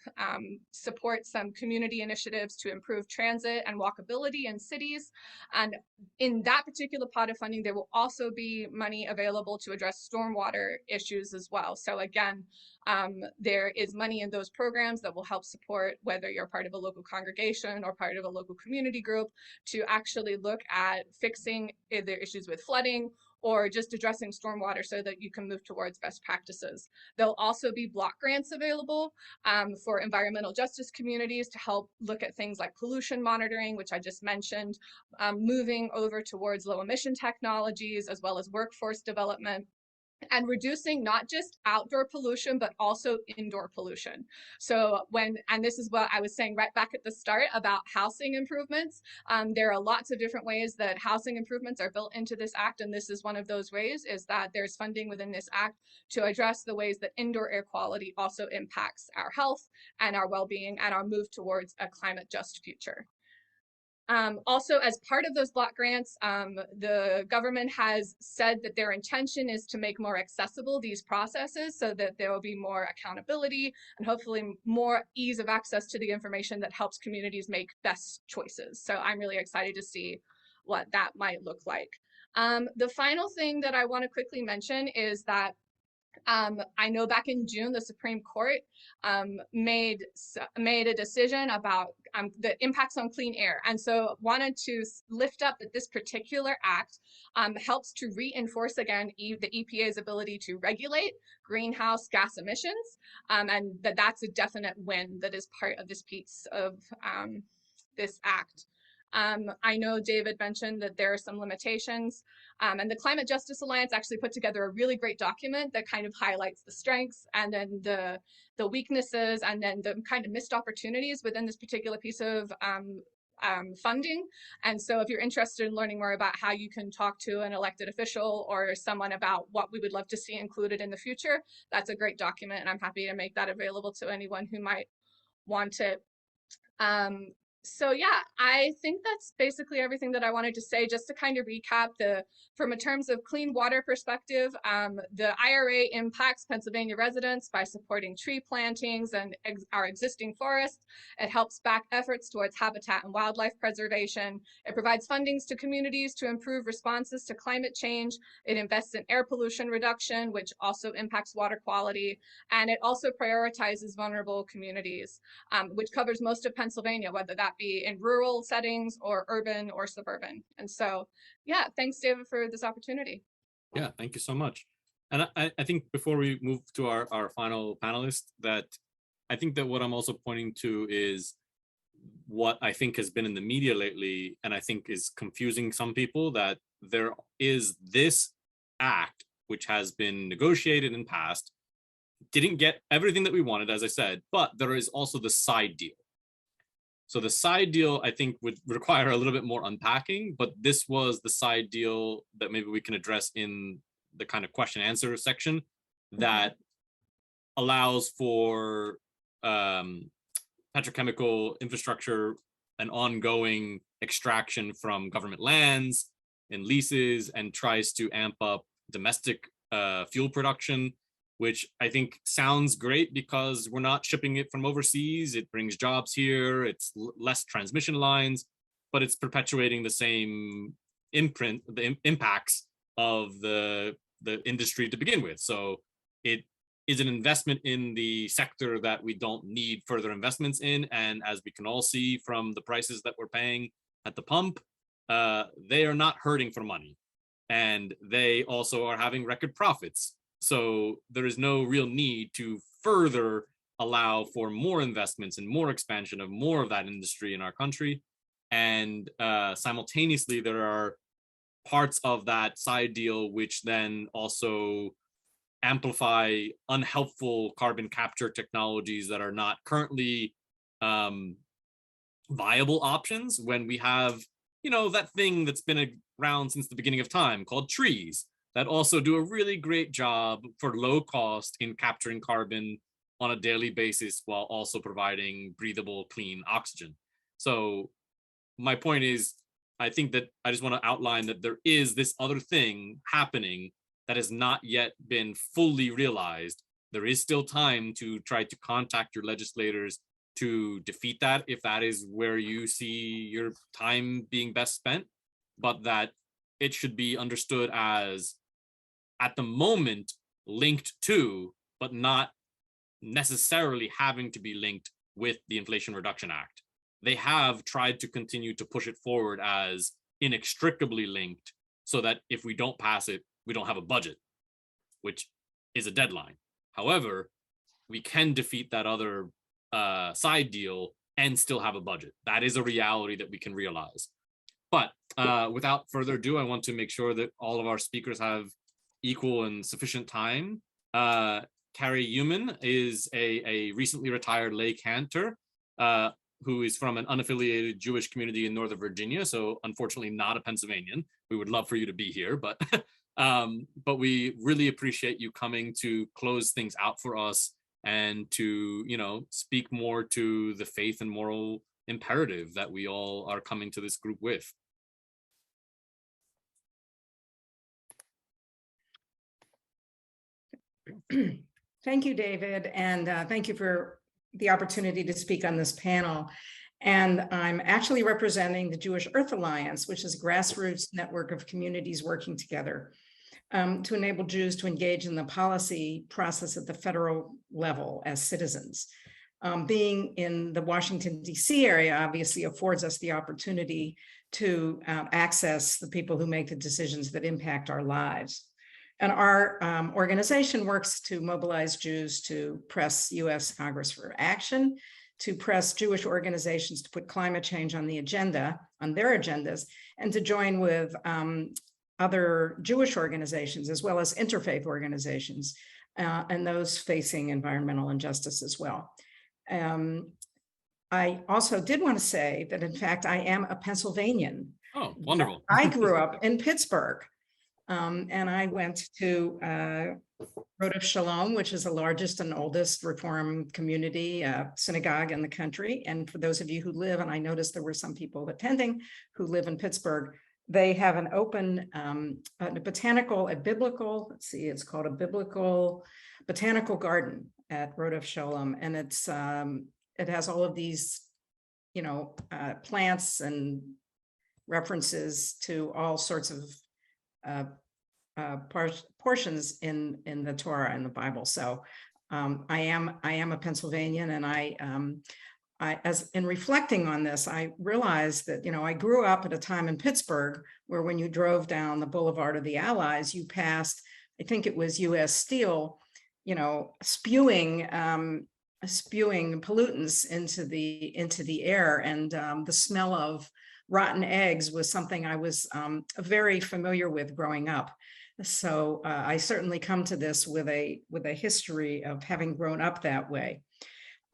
support some community initiatives to improve transit and walkability in cities. And in that particular pot of funding, there will also be money available to address stormwater issues as well. So again, there is money in those programs that will help support whether you're part of a local congregation or part of a local community group to actually look at fixing either issues with flooding or just addressing stormwater so that you can move towards best practices. There'll also be block grants available for environmental justice communities to help look at things like pollution monitoring, which I just mentioned, moving over towards low emission technologies, as well as workforce development, and reducing not just outdoor pollution, but also indoor pollution. So and this is what I was saying right back at the start about housing improvements. There are lots of different ways that housing improvements are built into this act. And this is one of those ways, is that there's funding within this act to address the ways that indoor air quality also impacts our health and our well-being and our move towards a climate just future. Also, as part of those block grants, the government has said that their intention is to make more accessible these processes so that there will be more accountability and hopefully more ease of access to the information that helps communities make best choices. So I'm really excited to see what that might look like. The final thing that I want to quickly mention is that I know back in June, the Supreme Court made a decision about the impacts on clean air. And so wanted to lift up that this particular act helps to reinforce again the EPA's ability to regulate greenhouse gas emissions, and that's a definite win that is part of this piece of this act. I know David mentioned that there are some limitations, and the Climate Justice Alliance actually put together a really great document that kind of highlights the strengths and then the weaknesses and then the kind of missed opportunities within this particular piece of funding. And so if you're interested in learning more about how you can talk to an elected official or someone about what we would love to see included in the future, that's a great document, and I'm happy to make that available to anyone who might want it. So yeah, I think that's basically everything that I wanted to say. Just to kind of recap, from a terms of clean water perspective, the IRA impacts Pennsylvania residents by supporting tree plantings and our existing forests. It helps back efforts towards habitat and wildlife preservation. It provides fundings to communities to improve responses to climate change. It invests in air pollution reduction, which also impacts water quality. And it also prioritizes vulnerable communities, which covers most of Pennsylvania, whether that be in rural settings or urban or suburban. And so, yeah, thanks, David, for this opportunity. Yeah, thank you so much. And I think before we move to our final panelist, that I think that what I'm also pointing to is what I think has been in the media lately, and I think is confusing some people, that there is this act which has been negotiated and passed, didn't get everything that we wanted, as I said, but there is also the side deal. So the side deal, I think, would require a little bit more unpacking, but this was the side deal that maybe we can address in the kind of question and answer section that allows for petrochemical infrastructure and ongoing extraction from government lands and leases, and tries to amp up domestic fuel production, which I think sounds great because we're not shipping it from overseas. It brings jobs here. It's less transmission lines, but it's perpetuating the same imprint, the impacts of the industry to begin with. So it is an investment in the sector that we don't need further investments in. And as we can all see from the prices that we're paying at the pump, they are not hurting for money. And they also are having record profits. So there is no real need to further allow for more investments and more expansion of more of that industry in our country. And simultaneously, there are parts of that side deal which then also amplify unhelpful carbon capture technologies that are not currently viable options, when we have, you know, that thing that's been around since the beginning of time called trees, that also do a really great job for low cost in capturing carbon on a daily basis while also providing breathable, clean oxygen. So my point is, I think that I just want to outline that there is this other thing happening that has not yet been fully realized. There is still time to try to contact your legislators to defeat that if that is where you see your time being best spent, but that it should be understood as, at the moment, linked to, but not necessarily having to be linked with the Inflation Reduction Act. They have tried to continue to push it forward as inextricably linked, so that if we don't pass it, we don't have a budget, which is a deadline. However, we can defeat that other side deal and still have a budget. That is a reality that we can realize. But without further ado, I want to make sure that all of our speakers have equal and sufficient time. Carrie Yuman is a recently retired lay cantor who is from an unaffiliated Jewish community in Northern Virginia. So unfortunately not a Pennsylvanian. We would love for you to be here, but we really appreciate you coming to close things out for us and to, you know, speak more to the faith and moral imperative that we all are coming to this group with. Thank you, David, and thank you for the opportunity to speak on this panel. And I'm actually representing the Jewish Earth Alliance, which is a grassroots network of communities working together. to enable Jews to engage in the policy process at the federal level as citizens. Being in the Washington, D.C. area obviously affords us the opportunity to access the people who make the decisions that impact our lives. And our organization works to mobilize Jews to press U.S. Congress for action, to press Jewish organizations to put climate change on the agenda, on their agendas, and to join with other Jewish organizations, as well as interfaith organizations, and those facing environmental injustice as well. I also did want to say that, in fact, I am a Pennsylvanian. Oh, wonderful. I grew up in Pittsburgh, and I went to Road of Shalom, which is the largest and oldest Reform community synagogue in the country. And for those of you who live, and I noticed there were some people attending who live in Pittsburgh, they have an open biblical, let's see, it's called a biblical botanical garden at Road of Shalom. And it's it has all of these, plants and references to all sorts of portions in the Torah and the Bible. So I am a Pennsylvanian, and as in reflecting on this, I realized that, I grew up at a time in Pittsburgh where when you drove down the Boulevard of the Allies, you passed, I think it was U.S. Steel, spewing pollutants into the air, and the smell of rotten eggs was something I was very familiar with growing up. So I certainly come to this with a history of having grown up that way.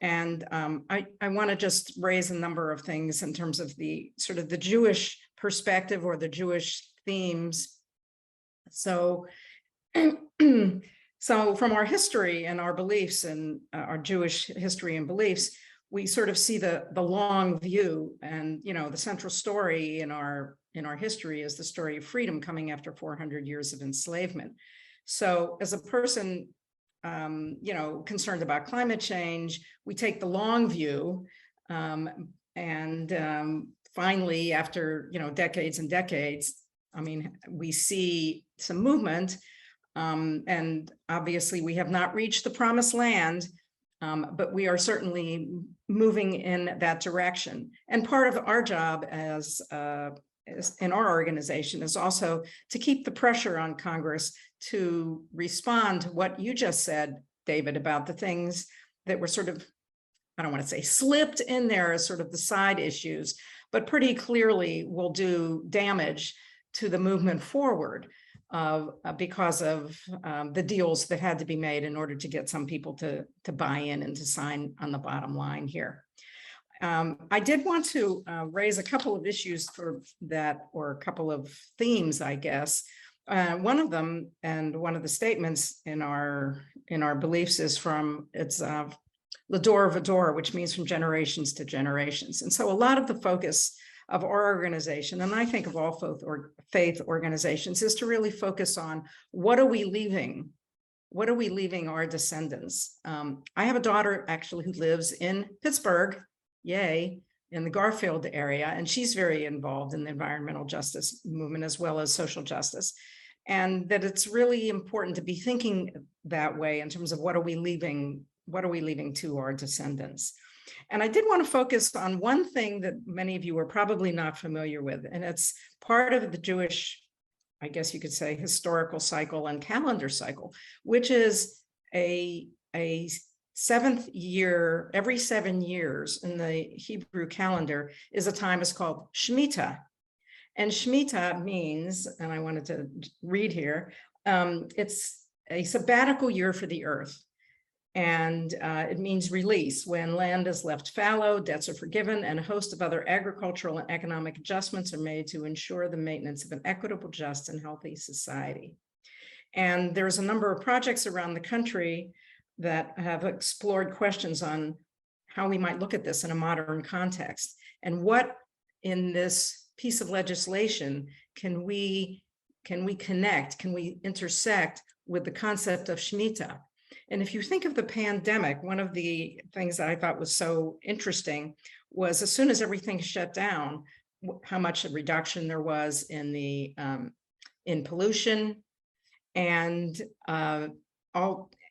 And I want to just raise a number of things in terms of the sort of the Jewish perspective or the Jewish themes. So, so from our history and our beliefs and our Jewish history and beliefs, we sort of see the long view, and the central story in our history is the story of freedom coming after 400 years of enslavement. So as a person concerned about climate change, we take the long view, and finally, after decades and decades, we see some movement, and obviously we have not reached the promised land, but we are certainly moving in that direction. And part of our job as in our organization is also to keep the pressure on Congress to respond to what you just said, David, about the things that were sort of, I don't want to say slipped in there as sort of the side issues, but pretty clearly will do damage to the movement forward because of the deals that had to be made in order to get some people to buy in and to sign on the bottom line here. I did want to raise a couple of issues for that, or a couple of themes, I guess. One of them, and one of the statements in our beliefs, is from Lador Vador, which means from generations to generations. And so a lot of the focus of our organization, and I think of all faith organizations, is to really focus on what are we leaving? What are we leaving our descendants? I have a daughter actually who lives in Pittsburgh, yay, in the Garfield area, and she's very involved in the environmental justice movement as well as social justice. And that it's really important to be thinking that way in terms of what are we leaving to our descendants. And I did want to focus on one thing that many of you are probably not familiar with, and it's part of the Jewish, I guess you could say, historical cycle and calendar cycle, which is a seventh year, every 7 years in the Hebrew calendar is a time is called Shmita. And Shmita means, and I wanted to read here, it's a sabbatical year for the earth. And it means release, when land is left fallow, debts are forgiven, and a host of other agricultural and economic adjustments are made to ensure the maintenance of an equitable, just, and healthy society. And there's a number of projects around the country that have explored questions on how we might look at this in a modern context, and what in this piece of legislation can we connect, can we intersect with the concept of Shmita. And if you think of the pandemic, one of the things that I thought was so interesting was, as soon as everything shut down, how much a reduction there was in the in pollution, and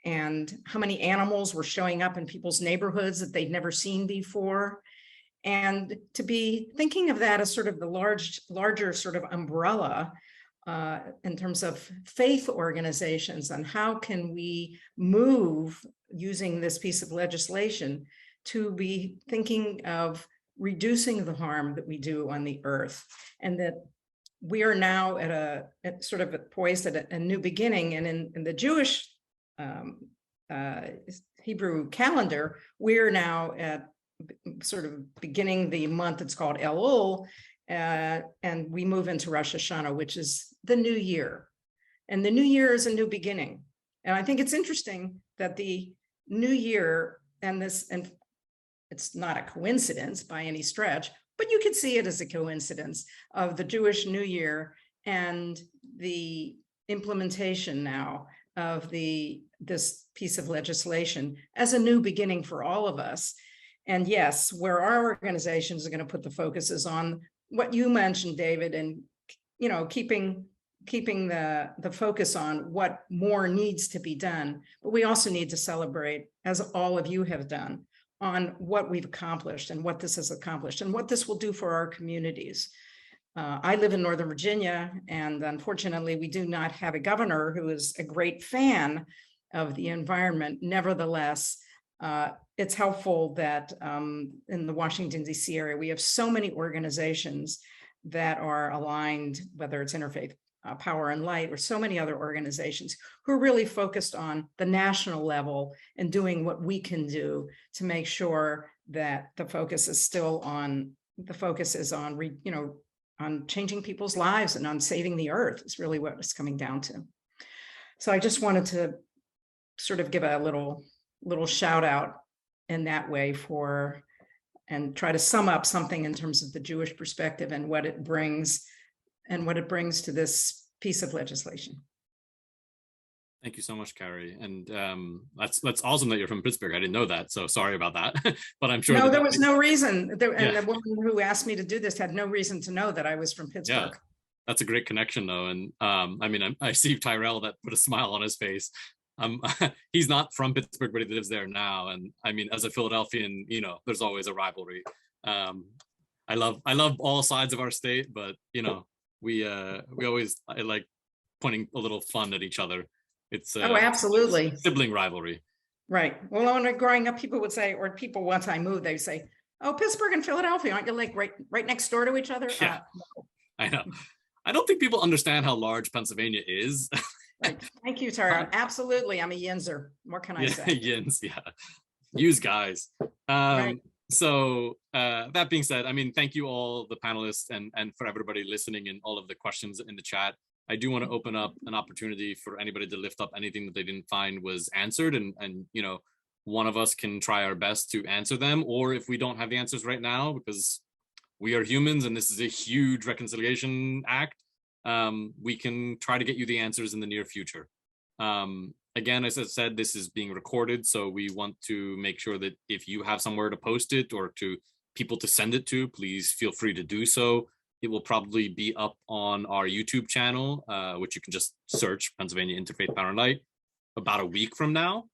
and how many animals were showing up in people's neighborhoods that they'd never seen before. And to be thinking of that as sort of the larger sort of umbrella in terms of faith organizations, and how can we move using this piece of legislation to be thinking of reducing the harm that we do on the earth, and that we are now at sort of poised at a new beginning. And in the Jewish Hebrew calendar, we're now at sort of beginning the month. It's called Elul, and we move into Rosh Hashanah, which is the new year. And the new year is a new beginning. And I think it's interesting that the new year and it's not a coincidence by any stretch, but you could see it as a coincidence of the Jewish New Year and the implementation now of this piece of legislation as a new beginning for all of us. And yes, where our organizations are going to put the focus is on what you mentioned, David, and keeping the focus on what more needs to be done. But we also need to celebrate, as all of you have done, on what we've accomplished and what this has accomplished and what this will do for our communities. I live in Northern Virginia, and unfortunately, we do not have a governor who is a great fan of the environment. Nevertheless, it's helpful that in the Washington, D.C. area, we have so many organizations that are aligned, whether it's Interfaith Power and Light or so many other organizations who are really focused on the national level and doing what we can do to make sure that the focus is still on, on changing people's lives and on saving the earth is really what it's coming down to. So I just wanted to sort of give a little shout out in that way and try to sum up something in terms of the Jewish perspective and what it brings to this piece of legislation. Thank you so much, Kari. And that's awesome that you're from Pittsburgh. I didn't know that, so sorry about that. But I'm sure. No, there was no reason. And the woman who asked me to do this had no reason to know that I was from Pittsburgh. Yeah, that's a great connection, though. And I mean, I see Tyrell that put a smile on his face. He's not from Pittsburgh, but he lives there now. And I mean, as a Philadelphian, there's always a rivalry. I love all sides of our state, but we always like pointing a little fun at each other. It's oh, absolutely, it's sibling rivalry. Right. Well, when growing up, people would say, or people once I moved, they say, "Oh, Pittsburgh and Philadelphia, aren't you like right next door to each other?" Yeah, no. I know. I don't think people understand how large Pennsylvania is. Right. Thank you, Tara. Absolutely, I'm a Yinzer. What can I say? Yins, yeah. Use guys. Right. So that being said, I mean, thank you all the panelists and for everybody listening and all of the questions in the chat. I do want to open up an opportunity for anybody to lift up anything that they didn't find was answered, and one of us can try our best to answer them, or if we don't have the answers right now, because we are humans and this is a huge reconciliation act, we can try to get you the answers in the near future. Again, as I said, this is being recorded, so we want to make sure that if you have somewhere to post it or to people to send it to, please feel free to do so. It will probably be up on our YouTube channel, which you can just search Pennsylvania Interfaith Power and Light, about a week from now.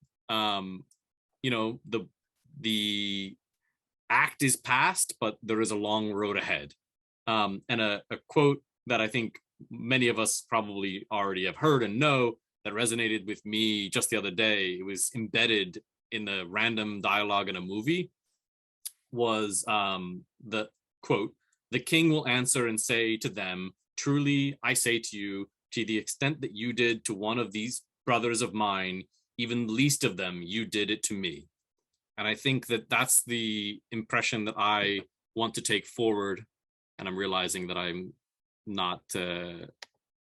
The act is passed, but there is a long road ahead. And a quote that I think many of us probably already have heard and know that resonated with me just the other day, it was embedded in the random dialogue in a movie, was the quote, "The king will answer and say to them, 'Truly, I say to you, to the extent that you did to one of these brothers of mine, even the least of them, you did it to me.'" And I think that that's the impression that I want to take forward. And I'm realizing that I'm not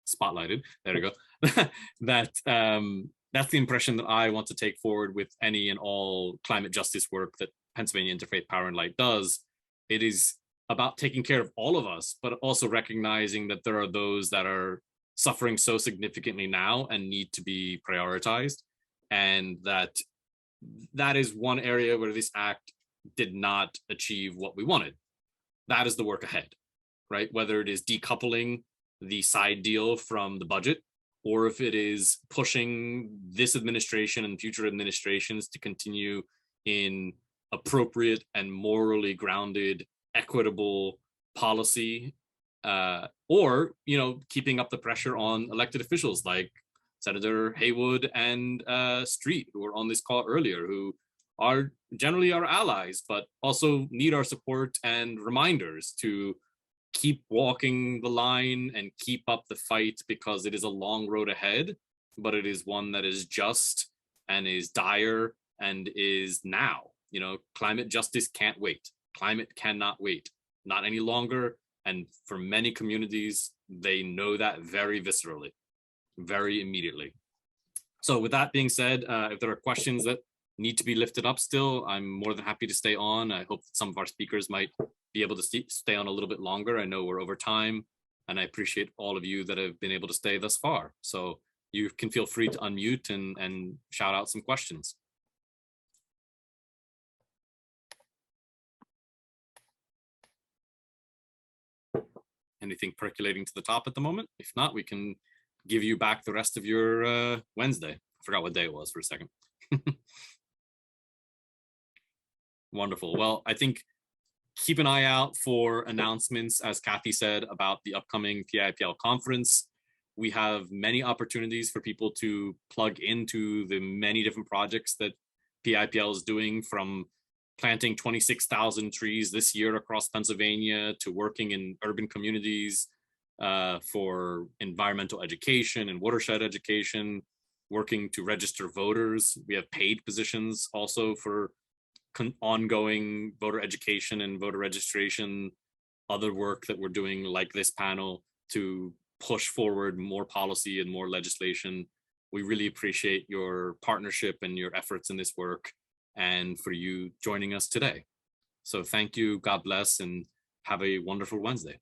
spotlighted. There we go. That's the impression that I want to take forward with any and all climate justice work that Pennsylvania Interfaith Power and Light does. It is about taking care of all of us, but also recognizing that there are those that are suffering so significantly now and need to be prioritized. And that is one area where this act did not achieve what we wanted. That is the work ahead, right? Whether it is decoupling the side deal from the budget, or if it is pushing this administration and future administrations to continue in appropriate and morally grounded, equitable policy, or, you know, keeping up the pressure on elected officials like Senator Haywood and Street, who were on this call earlier, who are generally our allies, but also need our support and reminders to keep walking the line and keep up the fight, because it is a long road ahead, but it is one that is just and is dire and is now. You know, climate justice can't wait. Climate cannot wait, not any longer. And for many communities, they know that very viscerally, very immediately. So with that being said, if there are questions that need to be lifted up still, I'm more than happy to stay on. I hope that some of our speakers might be able to stay on a little bit longer. I know we're over time, and I appreciate all of you that have been able to stay thus far. So you can feel free to unmute and shout out some questions. Anything percolating to the top at the moment? If not, we can give you back the rest of your Wednesday. I forgot what day it was for a second. Wonderful. Well, I think keep an eye out for announcements, as Kathy said, about the upcoming PA IPL conference. We have many opportunities for people to plug into the many different projects that PA IPL is doing, from planting 26,000 trees this year across Pennsylvania to working in urban communities for environmental education and watershed education, working to register voters. We have paid positions also for ongoing voter education and voter registration, other work that we're doing like this panel to push forward more policy and more legislation. We really appreciate your partnership and your efforts in this work, and for you joining us today. So thank you, God bless, and have a wonderful Wednesday.